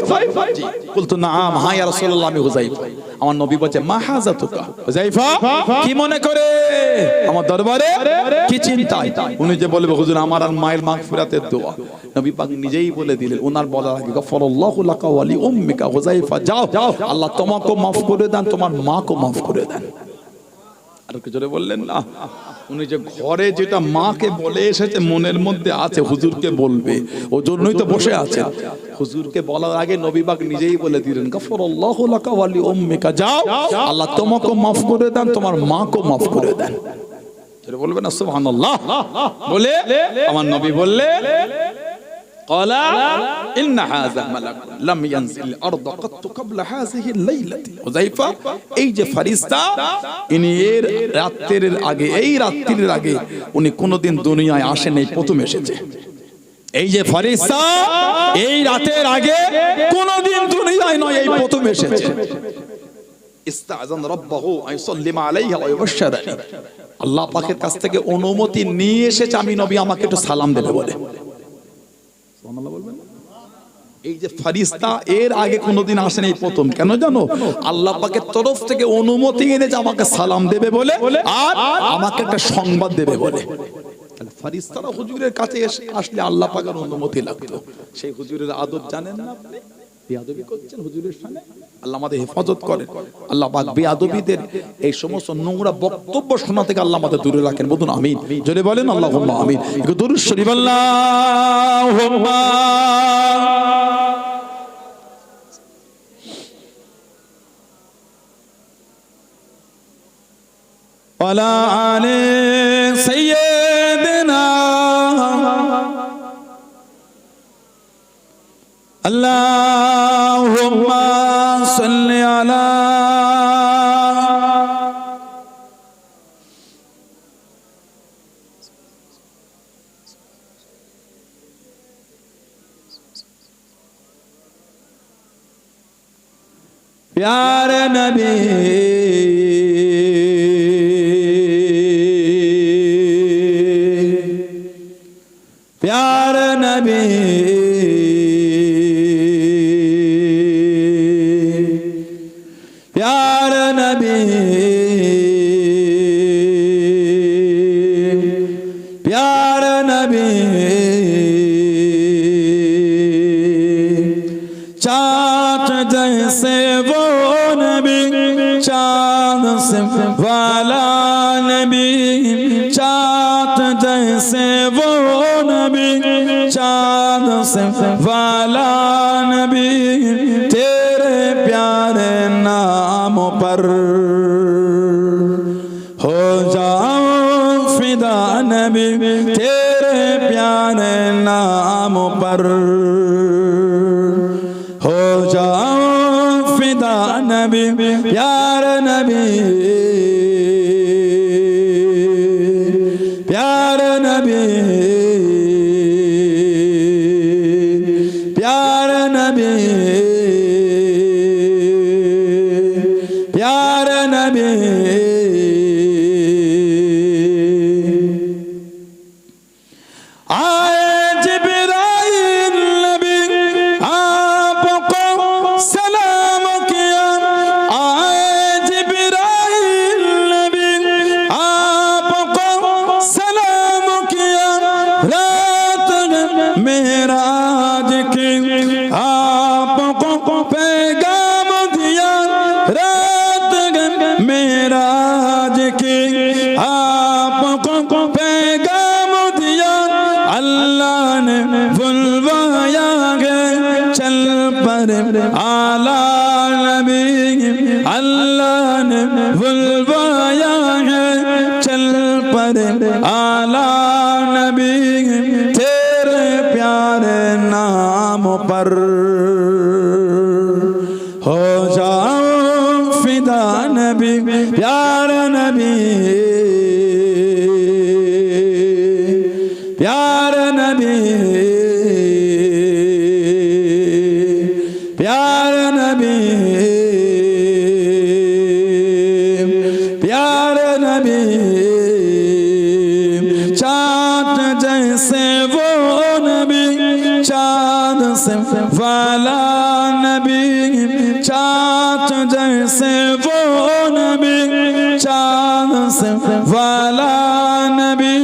জি, বলতো নাম, হ্যাঁ ইয়া রাসূলুল্লাহ আমি হুযায়ফা। আমার নবী বলছে, মা হাযাতুকা হুযায়ফা, কি মনে করে আমার দরবারে, কি চিন্তায়? উনি যে বলবে, হুজুর আমার আর মায়ের মাগফিরাতের দোয়া, নবী পাক নিজেই বলে দিলেন ওনার বলার আগে, গফরাল্লাহু লাকা ওয়া লি উম্মিকা হুযায়ফা, যাও আল্লাহ তোমাকেও maaf করে দেন, তোমার মাকেও maaf করে দেন। আর কি জোরে বললেন না? উনি যে ঘরে যেটা মাকে বলে এসেছে মনের মধ্যে আছে, হুজুরকে বলবে, ওই জন্যই তো বসে আছে। হুজুরকে বলার আগে নবী পাক নিজেই বলে দিলেন, গফরাল্লাহু লাকা ওয়া লি উম্মিকা, যাও আল্লাহ তোমাকেও maaf করে দেন, তোমার মাকেও maaf করে দেন। জোরে বলবেন না সুবহানাল্লাহ। বলে আমার নবী বললেন, ক্বালা ইন্না হাযা মালাক লাম ইয়ানজিল আরদ কাত্তু ক্বাবলা হাযিহি লাইলাতি। হুযায়ফা, এই যে ফেরেশতা, ইনি এর রাতের আগে, এই রাত্রির আগে উনি কোনোদিন দুনিয়ায় আসেন, এই প্রথম এসেছে। এই যে ফেরেশতা, এই রাতের আগে কোনোদিন দুনিয়ায় নয়, এই প্রথম এসেছে। ইস্তাযান রাব্বাহু আইসাল্লিমা আলাইহি ওয়া ইউবাশশিরানি, আল্লাহ পাকের কাছ থেকে অনুমতি নিয়ে এসেছে আমি নবী আমাকে একটু সালাম দেবে বলে। সুবহানাল্লাহ বলবেন। এই যে ফেরেশতা এর আগে কোনোদিন আসেন, এই প্রথম। কেন জানো? আল্লাহ পাকের তরফ থেকে অনুমতি এনেছে আমাকে সালাম দেবে বলে, আর আমাকে একটা সংবাদ দেবে বলে। তাহলে ফেরেশতারা হুজুরের কাছে আসলে আল্লাহ পাকের অনুমতি লাগতো। সেই হুজুরের আদব জানেন না আপনি? বেয়াদবি করছেন হুজুরের সামনে, আল্লাহ আমাদের হেফাজত করেন। আল্লাহ পাক বেয়াদবিদের এই সমস্ত নোংরা বক্তব্য শোনা থেকে আল্লাহ আমাদের দূরে রাখেন। বলুন আমিন। জোরে বলেন আল্লাহুম্মা আমিন। একটু দুরূদ শরীফ আল্লাহুম্মা ওয়ালা আলি সাইয়্যিদিনা আল্লাহুম্মা সাল্লি আলা प्यारे नबी प्यारे नबी प्यारे नबी प्यारे नबी चाँद जैसे वो नबी चाँद से वाला नबी चाँद जैसे वो नबी चाँद से वाला नबी तेरे प्यारे नाम पर हो जाऊं फिदा नबी तेरे प्यारे नाम पर हो जाऊं फिदा नबी प्यारे नबी प्यारे नबी प्यारे नबी प्यारे नबी आए जिब्राइल नबी आपको सलाम किया आए जिब्राइल नबी आपको सलाम किया रात मेराज की आपको पैगाम दिया रात मेराज की आपको पैगाम दिया अल्लाह ने बुलवाया है चल पर आला नबी अल्लाह ने बुलवाया है चल पर आला नबी तेरे प्यारे नाम पर हो जाऊं फिदा नबी प्यारे नबी प्यारे नबी प्यारे नबी प्यारे नबी चाँद जैसे वो नबी चाँद से वाला नबी चाँद जैसे वो नबी चाँद से वाला नबी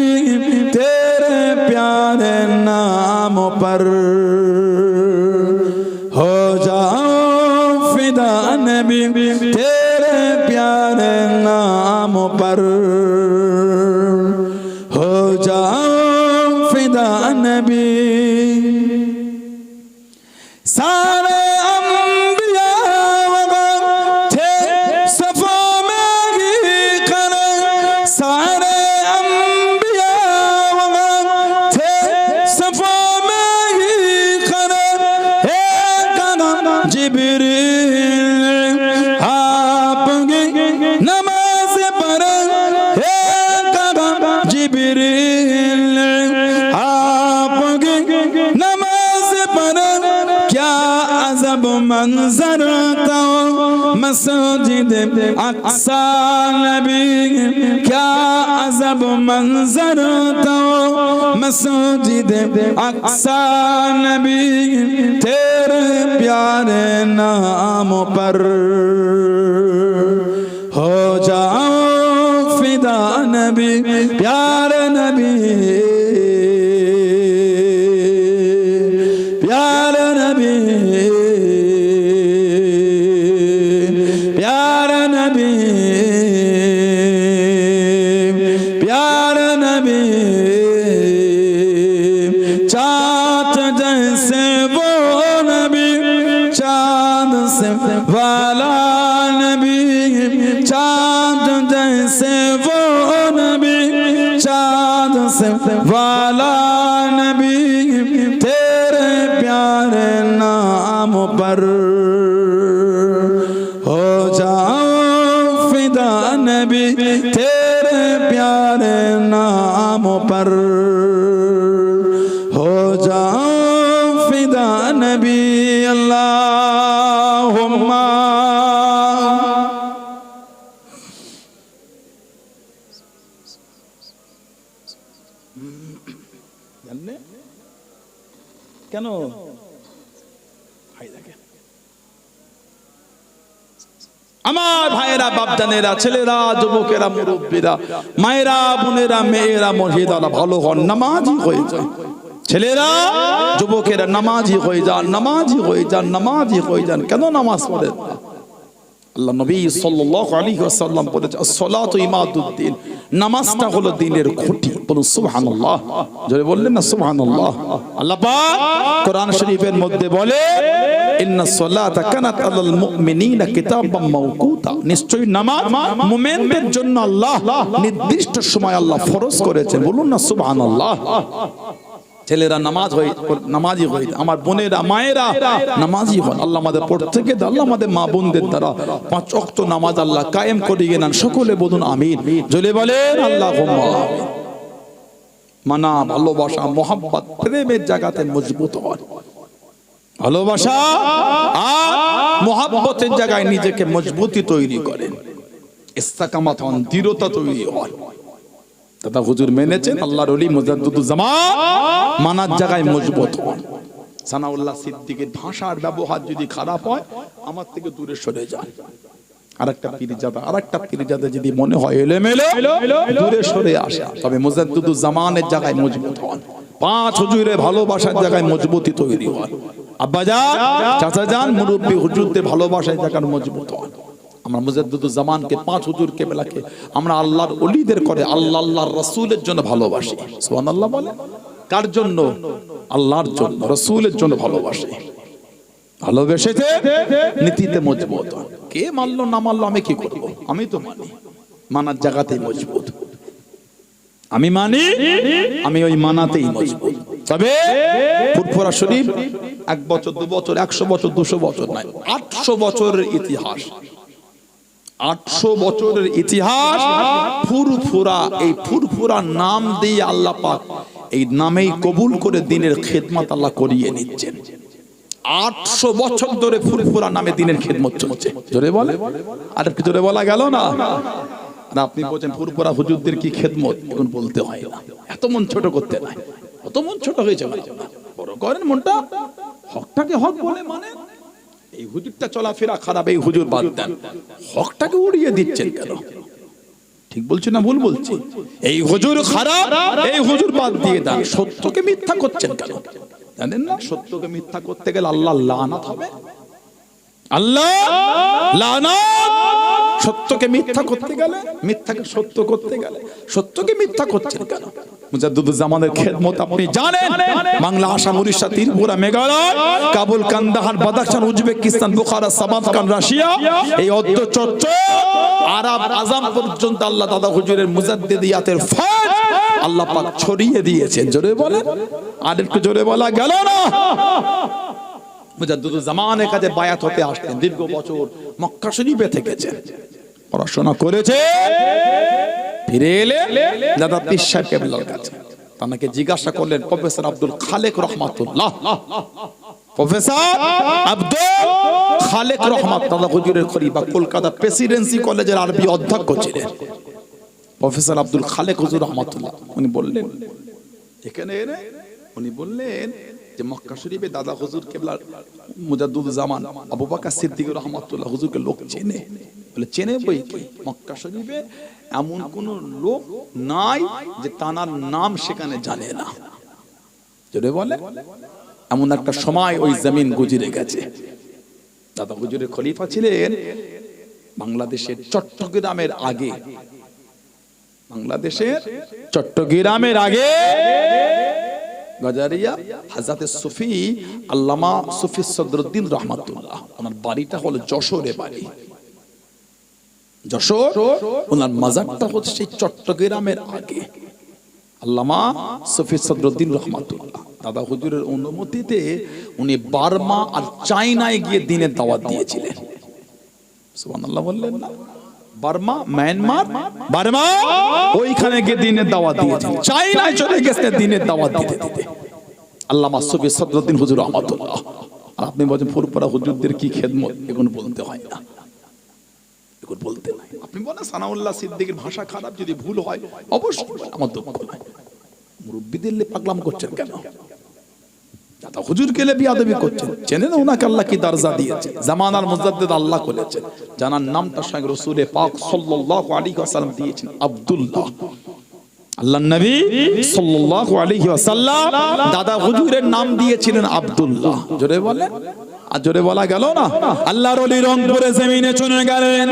तेरे प्यारे नाम पर हो जाऊं फिदा नबी तेरे प्यारे नाम पर हो जाऊं फिदा नबी सारे अंबिया वगैरह थे सफा में ही खड़े सारे अंबिया वगैरह थे सफा में ही खड़े एक कदम जिब्रील आपकी नमाज पढ़े एक कदम जिब्रील आपकी नमाज पढ़े क्या अजब मंजर तो मस्जिद अक्सा नबी क्या अजब मंजर तो मस्जिद अक्सा नबी तेरे प्यारे नाम पर हो जाऊं फिदा नबी प्यारे नबी प्यारे नबी प्यारे नबी प्यारे नबी चाँद जैसे वो नबी चाँद से वाला नबी चाँद जैसे वो नबी चाँद से वाला नबी तेरे प्यारे नाम पर हो जाऊं फिदा नबी तेरे प्यारे नाम पर हो जाऊं फिदा नबी अल्लाहुम्मा কেন? আমার ভাইয়েরা, বাপজানেরা, ছেলেরা, যুবকেরা, মুরব্বীরা, মায়েরা, বোনেরা, মেয়েরা, মহিলারা ভালো হন, নামাজি হয়ে যায়। ছেলেরা, যুবকেরা নামাজি হয়ে যান, নামাজি হয়ে যান, নামাজি হয়ে যান। কেন নামাজ পড়েন? আল্লাহ নবী সাল্লাল্লাহু আলাইহি ওয়াসাল্লাম বলেছেন, as-salatu imaduddin, নামাজটা হলো দ্বীনের খুঁটি। বলুন সুবহানাল্লাহ। জোরে বললেন না সুবহানাল্লাহ। আল্লাহ পাক কোরআন শরীফের মধ্যে বলে, ইন্নাস সালাতা কানাত আলাল মুমিনিনা কিতাবাম মাওকুতা, নিশ্চয়ই নামাজ মুমিনদের জন্য আল্লাহ নির্দিষ্ট সময় আল্লাহ ফরজ করেছেন। বলুন না সুবহানাল্লাহ। ছেলেরা নামাজি হই, আমার বোনেরা, মায়েরা নামাজি হন। আল্লাহ আমাদের প্রত্যেককে, আল্লাহ আমাদের মা বোনদের দ্বারা 5 ওয়াক্ত নামাজ আল্লাহ কায়েম করিয়ে নেন। সকলে বলুন আমিন। জোরে বলেন আল্লাহুম্মা আমিন। মানা, ভালোবাসা, মোহাব্বত, প্রেমের জায়গাতে মজবুত হয়। ভালোবাসা আর মোহাব্বতের জায়গায় নিজেকে মজবুতি তৈরি করেন, ইস্তেকামাত হন, দৃঢ়তা তৈরি হয়। দাদা হুজুর মেনেছেন, আল্লাহর ওলি মুজাদ্দিদুজ্জামান মানার জায়গায় মজবুত হন। সানাউল্লাহ সিদ্দিকের ভাষার ব্যবহার যদি খারাপ হয়, আমার থেকে দূরে সরে যান। আরেকটা পীরজাদা যদি মনে হয় এলোমেলো, দূরে সরে আসে। তবে মুজাদ্দিদুজ্জামানের জায়গায় মজবুত হন। 5 হুজুরের ভালোবাসার জায়গায় মজবুতি তৈরি হয়। আব্বাজান, চাচাজান, মুরব্বী হুজুরদের ভালোবাসার জায়গায় মজবুত হন। আমরা মুজাদ্দিদুজ্জামানকে, 5 হুজুর কেবলাকে আমরা আল্লাহর ওলিদের করে আল্লাহর রাসূলের জন্য ভালোবাসি। সুবহানাল্লাহ বলে। কার জন্য? আল্লাহর জন্য, রাসূলের জন্য ভালোবাসি। ভালোবেসেছে, নীতিতে মজবুত। কে মানলো না মানলো আমি কি করব? আমি তো মানি, মানার জায়গাতেই মজবুত। আমি মানি, আমি ওই মানাতেই মজবুত। তবে ফুরফুরা শরীফ 1 বছর 2 বছর 100 বছর 200 বছর নয়, 800 বছরের ইতিহাস। 800 বছরের ইতিহাস ফুরফুরা। এই ফুরফুরা নাম দিয়ে আল্লাহ পাক এই নামেই কবুল করে দ্বীনের খিদমত আল্লাহ করিয়ে নিচ্ছেন। 800 বছর ধরে ফুরফুরা নামে দ্বীনের খিদমত চলছে। জোরে বলে, আর কি জোরে বলা গেল না? না আপনি বলেন ফুরফুরা হুজুরদের কি খিদমত, এখন বলতে হয় না। এত মন ছোট করতে নাই, কত মন ছোট হয়েছে। বড় করেন মনটা, হকটাকে হক বলে মানে। এই হুজুরটা চলাফেরা খারাপ, এই হুজুর বাদ দেন। হকটাকে উড়িয়ে দিচ্ছেন কেন? ঠিক বলছি না ভুল বলছি? এই হুজুর খারাপ, এই হুজুর বাদ দিয়ে দেন। সত্যকে মিথ্যা করছেন কেন? জানেন না সত্যকে মিথ্যা করতে গেলে আল্লাহ লানাত হবে। আল্লাহ লানাত। সত্যকে মিথ্যা করতে গেলে, মিথ্যাকে সত্য করতে গেলে, সত্যকে মিথ্যা করছেন কেন? মুজাদ্দিদুজ্জামানের খিদমত আপনি জানেন। Bangla, Assam, Orissa, Tripura, Meghalaya, Kabul, Kandahar, Badakhshan, Uzbekistan, Bukhara, Samarkand, Russia, এই অদ্যচর্চ আরব আজম পর্যন্ত আল্লাহ দাদা হুজুরের মুজাদ্দিদিয়াতের ফয়েজ আল্লাহ পাক ছড়িয়ে দিয়েছেন। জোরে বলেন, আর একটু জোরে বলা গেল না? মুজাদ্দিদুজ্জামানের কাছে বায়াত হতে আসতেন। দীর্ঘ বছর মক্কা শরীফে থেকেছেন, পড়াশোনা করেছে। ফিরে এলে দাদা পীর সাহেব কেবলার কাছে। তাকে জিজ্ঞাসা করলেন, প্রফেসর আব্দুল খালেক রহমাতুল্লাহ, প্রফেসর আব্দুল খালেক রহমাত দাদা হুজুরের খলিফা, কলকাতা প্রেসিডেন্সি কলেজের আরবি অধ্যক্ষ ছিলেন প্রফেসর আব্দুল খালেক হুজুর রহমাতুল্লাহ। উনি বললেন, এখানে এনে উনি বললেন যে মক্কা শরীফে দাদা হুজুর কেবলা মুজাদ্দিদুজ্জামান আবু বকর সিদ্দিক রহমাতুল্লাহ হুজুরকে লোক চেনে। বলে চেনে বই কি? মক্কা শরীফে এমন কোন লোক নাই যে তানার নাম সেখানে জানে না। যদি বলে এমন একটা সময় ওই জমিন গুজরে গেছে। দাদা হুজুরের খলিফা ছিলেন বাংলাদেশের চট্টগ্রামের আগে। বাংলাদেশের চট্টগ্রামের আগে গজারিয়া হযরত সুফি আল্লামা সুফি সদরুদ্দিন রহমাতুল্লাহ, ওনার বাড়িটা হলো যশোরে বাড়ি। যশোর, ওনার মাজারটা হচ্ছে সেই চট্টগ্রামের আগে। আল্লামা সুফি সদরুদ্দিন রহমাতুল্লাহ দাদা হুজুরের অনুমতিতে উনি বার্মা আর চায়নায় গিয়ে দ্বীনের দাওয়াত দিয়েছিলেন। সুবহানাল্লাহ বললেন না? বার্মা, মায়ানমার, বার্মা, ওইখানে গিয়ে দ্বীনের দাওয়াত দিয়েছেন। চায়নায় চলে গেছে দ্বীনের দাওয়াত দিতে দিতে আল্লামা সুফি সদরুদ্দিন হুজুর রহমাতুল্লাহ। আর আপনি বলেন ফুরফুরা হুজুরদের কি খেদমত, এখন বলতে হয় না, এখন বলতে নাই। আপনি বলেন সানাউল্লাহ সিদ্দিকের ভাষা খারাপ, যদি ভুল হয় অবশ্যই আমার দুঃখ নাই। মুরব্বিদের পাগলাম করছেন কেন? দাদা হুজুর কেলে বিয়াদবি করছেন, চেনেন ওনাকে আল্লাহ কি দরজা দিয়েছে? জামানার মুজাদ্দিদ আল্লাহ করেছেন, জানার নামটা স্বয়ং রাসূল পাক সাল্লাল্লাহু আলাইহি ওয়াসাল্লাম দিয়েছেন আব্দুল্লাহ। আল্লাহর নবী সাল্লাল্লাহু আলাইহি ওয়াসাল্লাম দাদা হুজুরের নাম দিয়েছিলেন আব্দুল্লাহ। জোরে বলে, আর জোরে বলা গেল না। আল্লাহর ওলি রংপুরে জমিনে চলে গেলেন।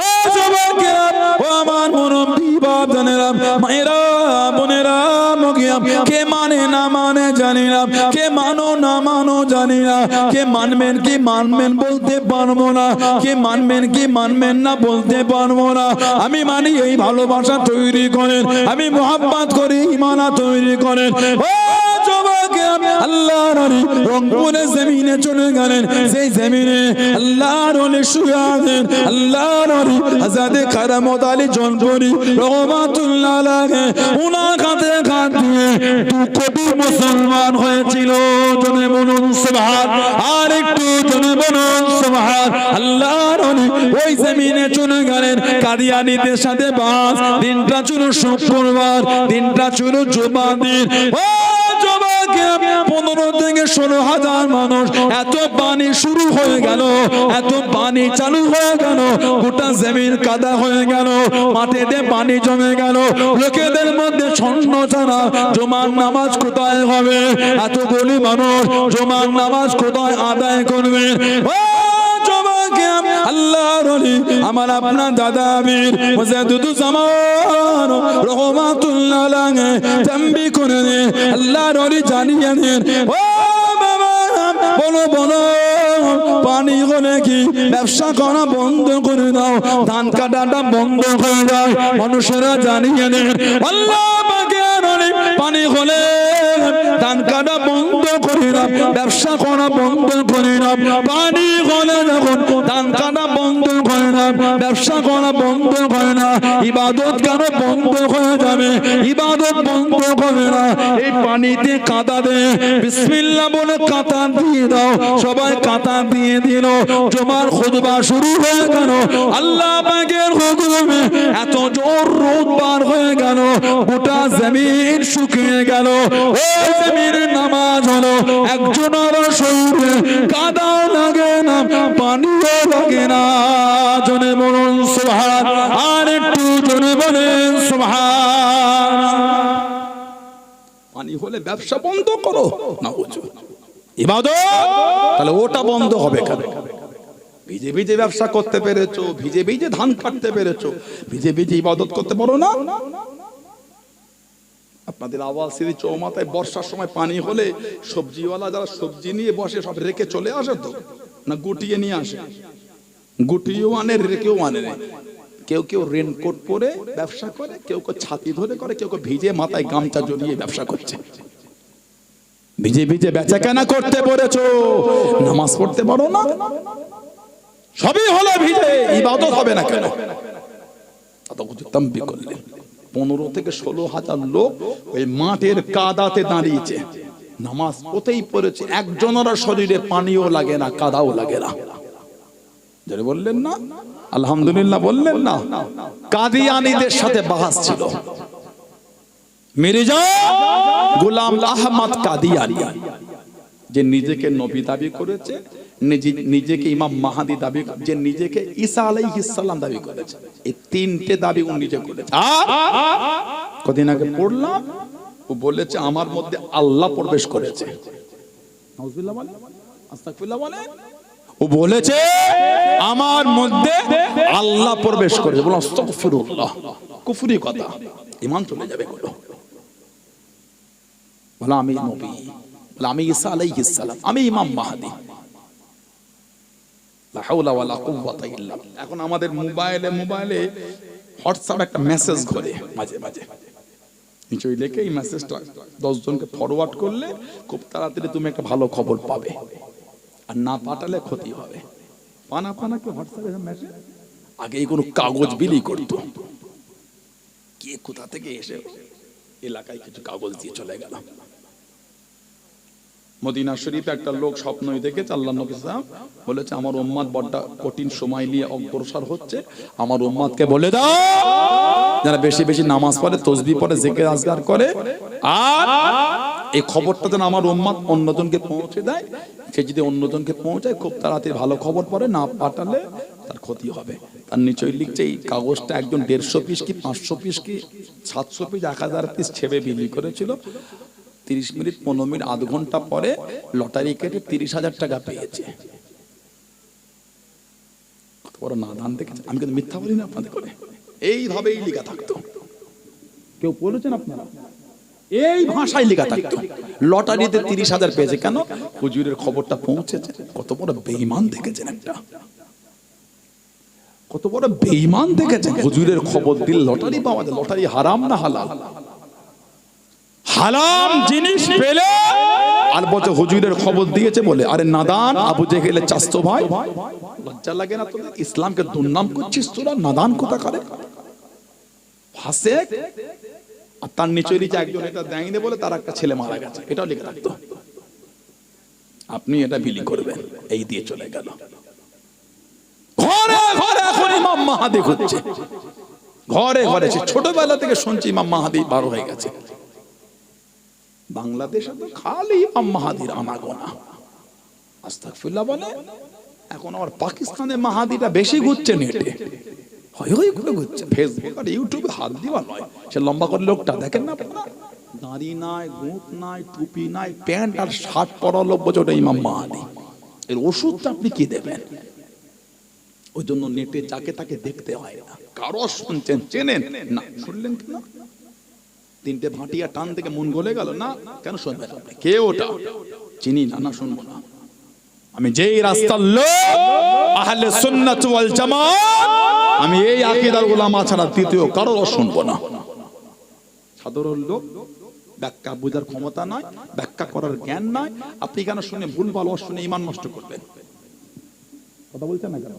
ও যুবকেরা, ও আমার মুরব্বি বাপজানেরা, মায়েরা, বোনেরা, মগিয়াম, কে মানে না মানে জানি না, কে মানো না মানো জানি না, কে মানবেন কি মানবেন বলতে পারবো না, কে মানবেন কি মানবেন না বলতে পারবো না। আমি মানি এই ভালোবাসা তৈরি করেন, আমি মোহাব্বত করি ইমানা তৈরি করেন। ও যুবকেরা, আল্লাহর ওলি রংপুরে জমিনে চলে গেলেন। সেই জমিনে আল্লাহর ওলি শুয়ে আছেন। আল্লাহর ওলি হযরত কারামত আলী জনপুরি রহমাতুল্লাহ আলাইহি, উনার কাঁধে কাঁধ দিয়ে 2 কোটি মুসলমান হয়েছিল। জনে বলুন সুবহান, আর একটু জনে বলুন সুবহান। আল্লাহর ওলি ওই জমিনে চলে গেলেন। কাদিয়ানীদের সাথে বাস, দিনটা ছিল শুক্রবার, দিনটা ছিল জুমার দিন। ও যুবক, 15 থেকে 16,000 মানুষ, এত পানি শুরু হয়ে গেল, এত পানি চালু হয়ে গেল, গোটা জমিন কাদা হয়ে গেল, মাটিতে পানি জমে গেল। লোকেদের মধ্যে ছন্ন ছাড়া জুমার নামাজ কোথায় হবে? এতগুলি মানুষ জুমার নামাজ কোথায় আদায় করবে? ও যুবক, আল্লাহর ওলি আমার আপনার দাদা আমির মুজাদ্দিদুজ্জামান রহমাতুল্লাহ আলাইহি তাম্বি করে দেন, আল্লাহর ওলি জানিয়ে দেন। ও বাবা, বলো বলো, পানি হলে কি ব্যবসা করা বন্ধ করে দাও, ধান কাটাটা বন্ধ করে দাও। মানুষেরা জানিয়ে দেন, আল্লাহ পাকের ওলি পানি হলে ধান কাটা বন্ধ করে দাও, ব্যবসা করা বন্ধ করে দাও। পানি হলে যখন ধান কাটা বন্ধ করে দাও, ব্যবসা করা বন্ধ করে না, ইবাদত কেন বন্ধ হয়ে যাবে? ইবাদত বন্ধ করে না, এই পানিতে কাঁটা দে, বিসমিল্লাহ বলে কাঁটা দিয়ে দাও। সবাই কাঁটা দিয়ে দিল, জুমার খুতবা শুরু হয়ে গেল। আল্লাহ পাকের হুকুমে এত জোর রোদ বার হয়ে গেল, গোটা জমিন শুকিয়ে গেল। ওই জমিনের নামাজ হলো, একজনের শরীরে কাদাও লাগে না, পানিও লাগে না। জনে বলুন সুবহান, আর একটু জনে বলেন সুবহান। পানি হলে ব্যবসা বন্ধ করো না, ইবাদত তাহলে ওটা বন্ধ হবে কেন? ভিজে ভিজে ব্যবসা করতে পেরেছো, ভিজে ভিজে ধান কাটতে পেরেছো, ভিজে ভিজে ইবাদত করতে পারো না? আপনাদের আওয়াজ সিঁড়ি চৌমাথায় বর্ষার সময় পানি হলে সবজিওয়ালা যারা সবজি নিয়ে বসে সব রেখে চলে আসে তো না, গুটিয়ে নিয়ে আসে? গুটিয়েও আনে, রেখেও আনে। কেউ কেউ রেনকোট পরে ব্যবসা করে, কেউ কেউ ছাতি ধরে করে, কেউ কেউ ভিজে মাথায় গামছা জড়িয়ে ব্যবসা করছে। ভিজে ভিজে বেচা কেনা করতে পেরেছো, নামাজ পড়তে পারো না? সবই হলো ভিজে, ইবাদত হবে না কেন? তাম্বি করলেন। 15 থেকে 16,000 লোক ওই মাঠের কাদাতে দাঁড়িয়েছে, নামাজ ওতেই পড়েছে। একজনের শরীরে পানিও লাগে না, কাদাও লাগে না। যারা বললেন না আলহামদুলিল্লাহ, বললেন না? কাদিয়ানীদের সাথে বাহাস ছিল। মির্জা গোলাম আহমদ কাদিয়ানী, যে নিজেকে নবী দাবি করেছে, নিজেকে ইমাম মাহাদি দাবি, যে নিজেকে ঈসা আলাইহিস সালাম দাবি করেছে, এই 3টে দাবি ও নিজে করেছে। কদিন আগে পড়লাম, ও বলেছে আমার মধ্যে আল্লাহ প্রবেশ করেছে। নাউজুবিল্লাহ বলে, আস্তাগফিরুল্লাহ বলে। ও বলেছে আমার মধ্যে আল্লাহ প্রবেশ করেছে। বলো আস্তাগফিরুল্লাহ, কুফরি কথা, ঈমান চলে যাবে। বলো আমি নবী, বলো আমি ঈসা আলাইহিস সালাম, আমি ইমাম মাহদি। লা হাওলা ওয়ালা কুওয়াতা ইল্লা বিল্লাহ। এখন আমাদের মোবাইলে হোয়াটসঅ্যাপ একটা মেসেজ ঘোরে মাঝে মাঝে, নিচে লিখে এই মেসেজটা 10 জনকে ফরওয়ার্ড করলে খুব তাড়াতাড়ি তুমি একটা ভালো খবর পাবে, আর না পাঠালে ক্ষতি হবে। পানা কি হোয়াটসঅ্যাপে মেসেজ? আগে কোনো কাগজ বিলি করতো, কে কোথা থেকে এসে এলাকায় কিছু কাগজ দিয়ে চলে গেল। মদিনা শরীফে একটা লোক স্বপ্নই দেখেছে, আল্লাহ নবী সাল্লাল্লাহু আলাইহি ওয়াসাল্লাম বলেছে আমার উম্মত বড় কঠিন সময় নিয়ে অগ্রসর হচ্ছে, আমার উম্মতকে বলে দাও যারা বেশি বেশি নামাজ পড়ে, তাসবিহ পড়ে, জিকির আজকার করে, আর এই খবরটা যেন আমার উম্মত অন্যজনকে পৌঁছে দেয়, সে যদি অন্যজনকে পৌঁছায় খুব তাড়াতাড়ি ভালো খবর পড়ে, না পাঠালে তার ক্ষতি হবে। তার নিচয় লিখছে এই কাগজটা একজন 150 পিস কি 500 পিস কি 700 পিস 1000 পিস ছেবে বিলি করেছিল। 30 মিনিট 15 মিনিট আধ ঘন্টা পরে লটারি কেটে 30,000 টাকা পেয়েছে। কত বড় নাদান দেখেছেন। আমি কিন্তু মিথ্যা বলি না আপনাদের করে, এইভাবেই লেখা থাকতো। কেউ বলেছেন আপনারা? এই ভাষায় লেখা থাকতো। লটারিতে 30,000 পেয়েছে কেন? হুজুরের খবরটা পৌঁছেছে। কত বড় বেঈমান দেখেছেন একটা, কত বড় বেঈমান দেখেছেন। হুজুরের খবর দিল লটারি পাওয়া যায়। লটারি হারাম না হালাল? হারাম জিনিস পেলে আর বলছে হুজুরের খবর দিয়েছে বলে। আরে নাদান আবু জেহেলের চাচতো ভাই, লজ্জা লাগে না তোদের? ইসলামকে দুর্নাম করছিস তোরা, নাদান কোথাকারে ফাসেক। আর তার নিচে লিখে একজন এটা দেয়নি বলে তার একটা ছেলে মারা গেছে, এটাও লিখে রাখতো। আপনি এটা বিলি করবেন, এই দিয়ে চলে গেল। ঘরে ঘরে এখন ইমাম মাহাদি হচ্ছে, ঘরে ঘরে। ছোটবেলা থেকে শুনছি ইমাম মাহাদি বার হয়ে গেছে। বাংলাদেশে তো খালি ইমাম মাহাদির আনাগোনা। আস্তাগফিরুল্লাহ বলে। এখন আবার পাকিস্তানে মাহাদিটা বেশি ঘুরছে নেটে, হয় হয় করে ঘুরছে। ফেসবুক আর ইউটিউবে হাত দিবা নয়। সে লম্বা করে লোকটা দেখেন না আপনারা, দাড়ি নাই, গোঁফ নাই, টুপি নাই, প্যান্ট আর শার্ট পরা লোক বলছে ওটা ইমাম মাহাদি। এর ওষুধটা আপনি কি দেবেন? ওই জন্য নেটে যাকে তাকে দেখতে হয় না। কারো শুনছেন চেনেন না, শুনলেন কেন? 3টে ভাটিয়া টান থেকে মন গলে গেল না, কেন শুনবেন আপনি? কে ওটা? চিনি না, না শুনবো না। আমি যেই রাস্তার লোক, আহলে সুন্নাত ওয়াল জামাত, আমি এই আকীদার উলামা ছাড়া তৃতীয় কারো শুনবো না। সাধারণ লোক, ব্যাখ্যা বোঝার ক্ষমতা নাই, ব্যাখ্যা করার জ্ঞান নাই। আপনি কেন শুনে ভুলভাল শুনে ঈমান নষ্ট করবেন? কথা বলছেন না কেন?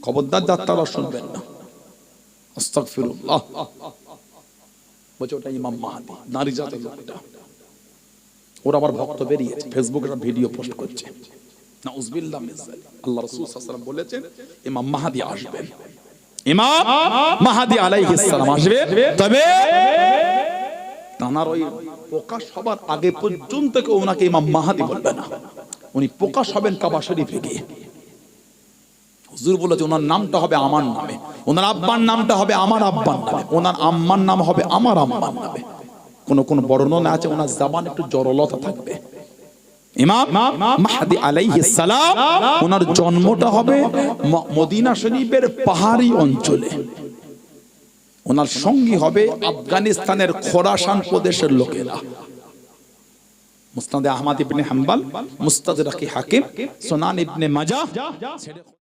খবরদার যাত্রা শুনবেন না। আস্তাগফিরুল্লাহ। বলছে ওটা ইমাম মাহাদি, নারী জাতের লোকটা। ওরা আবার ভক্ত বেরিয়েছে, ফেসবুকে ভিডিও পোস্ট করছে। নাউযুবিল্লাহ মিন যালিক। আল্লাহ রাসূল সাল্লাল্লাহু আলাইহি ওয়াসাল্লাম বলেছেন ইমাম মাহাদি আসবেন, ইমাম মাহাদি আলাইহিস সালাম আসবে। তবে তানার ওই প্রকাশ হবার আগে পর্যন্ত কেউ ওনাকে ইমাম মাহাদি বলবে না। উনি প্রকাশ হবেন কাবা শরীফে গিয়ে। হুজুর বলেছে ওনার নামটা হবে আমার নামে, ওনার আব্বার নামটা হবে আমার আব্বার নামে, ওনার আম্মার নাম হবে আমার আম্মার নামে। কোন কোন বর্ণনা আছে ওনার জবান একটু জড়লতা থাকবে। ইমাম মাহদি আলাইহিস সালাম ওনার জন্মটা হবে মদিনা শরীফের পাহাড়ি অঞ্চলে। ওনার সঙ্গী হবে আফগানিস্তানের খোরাসান প্রদেশের লোকেরা। মুসনাদে আহমদ ইবনে হাম্বল, মুস্তাদরাকে হাকিম, সুনান ইবনে মাজাহ।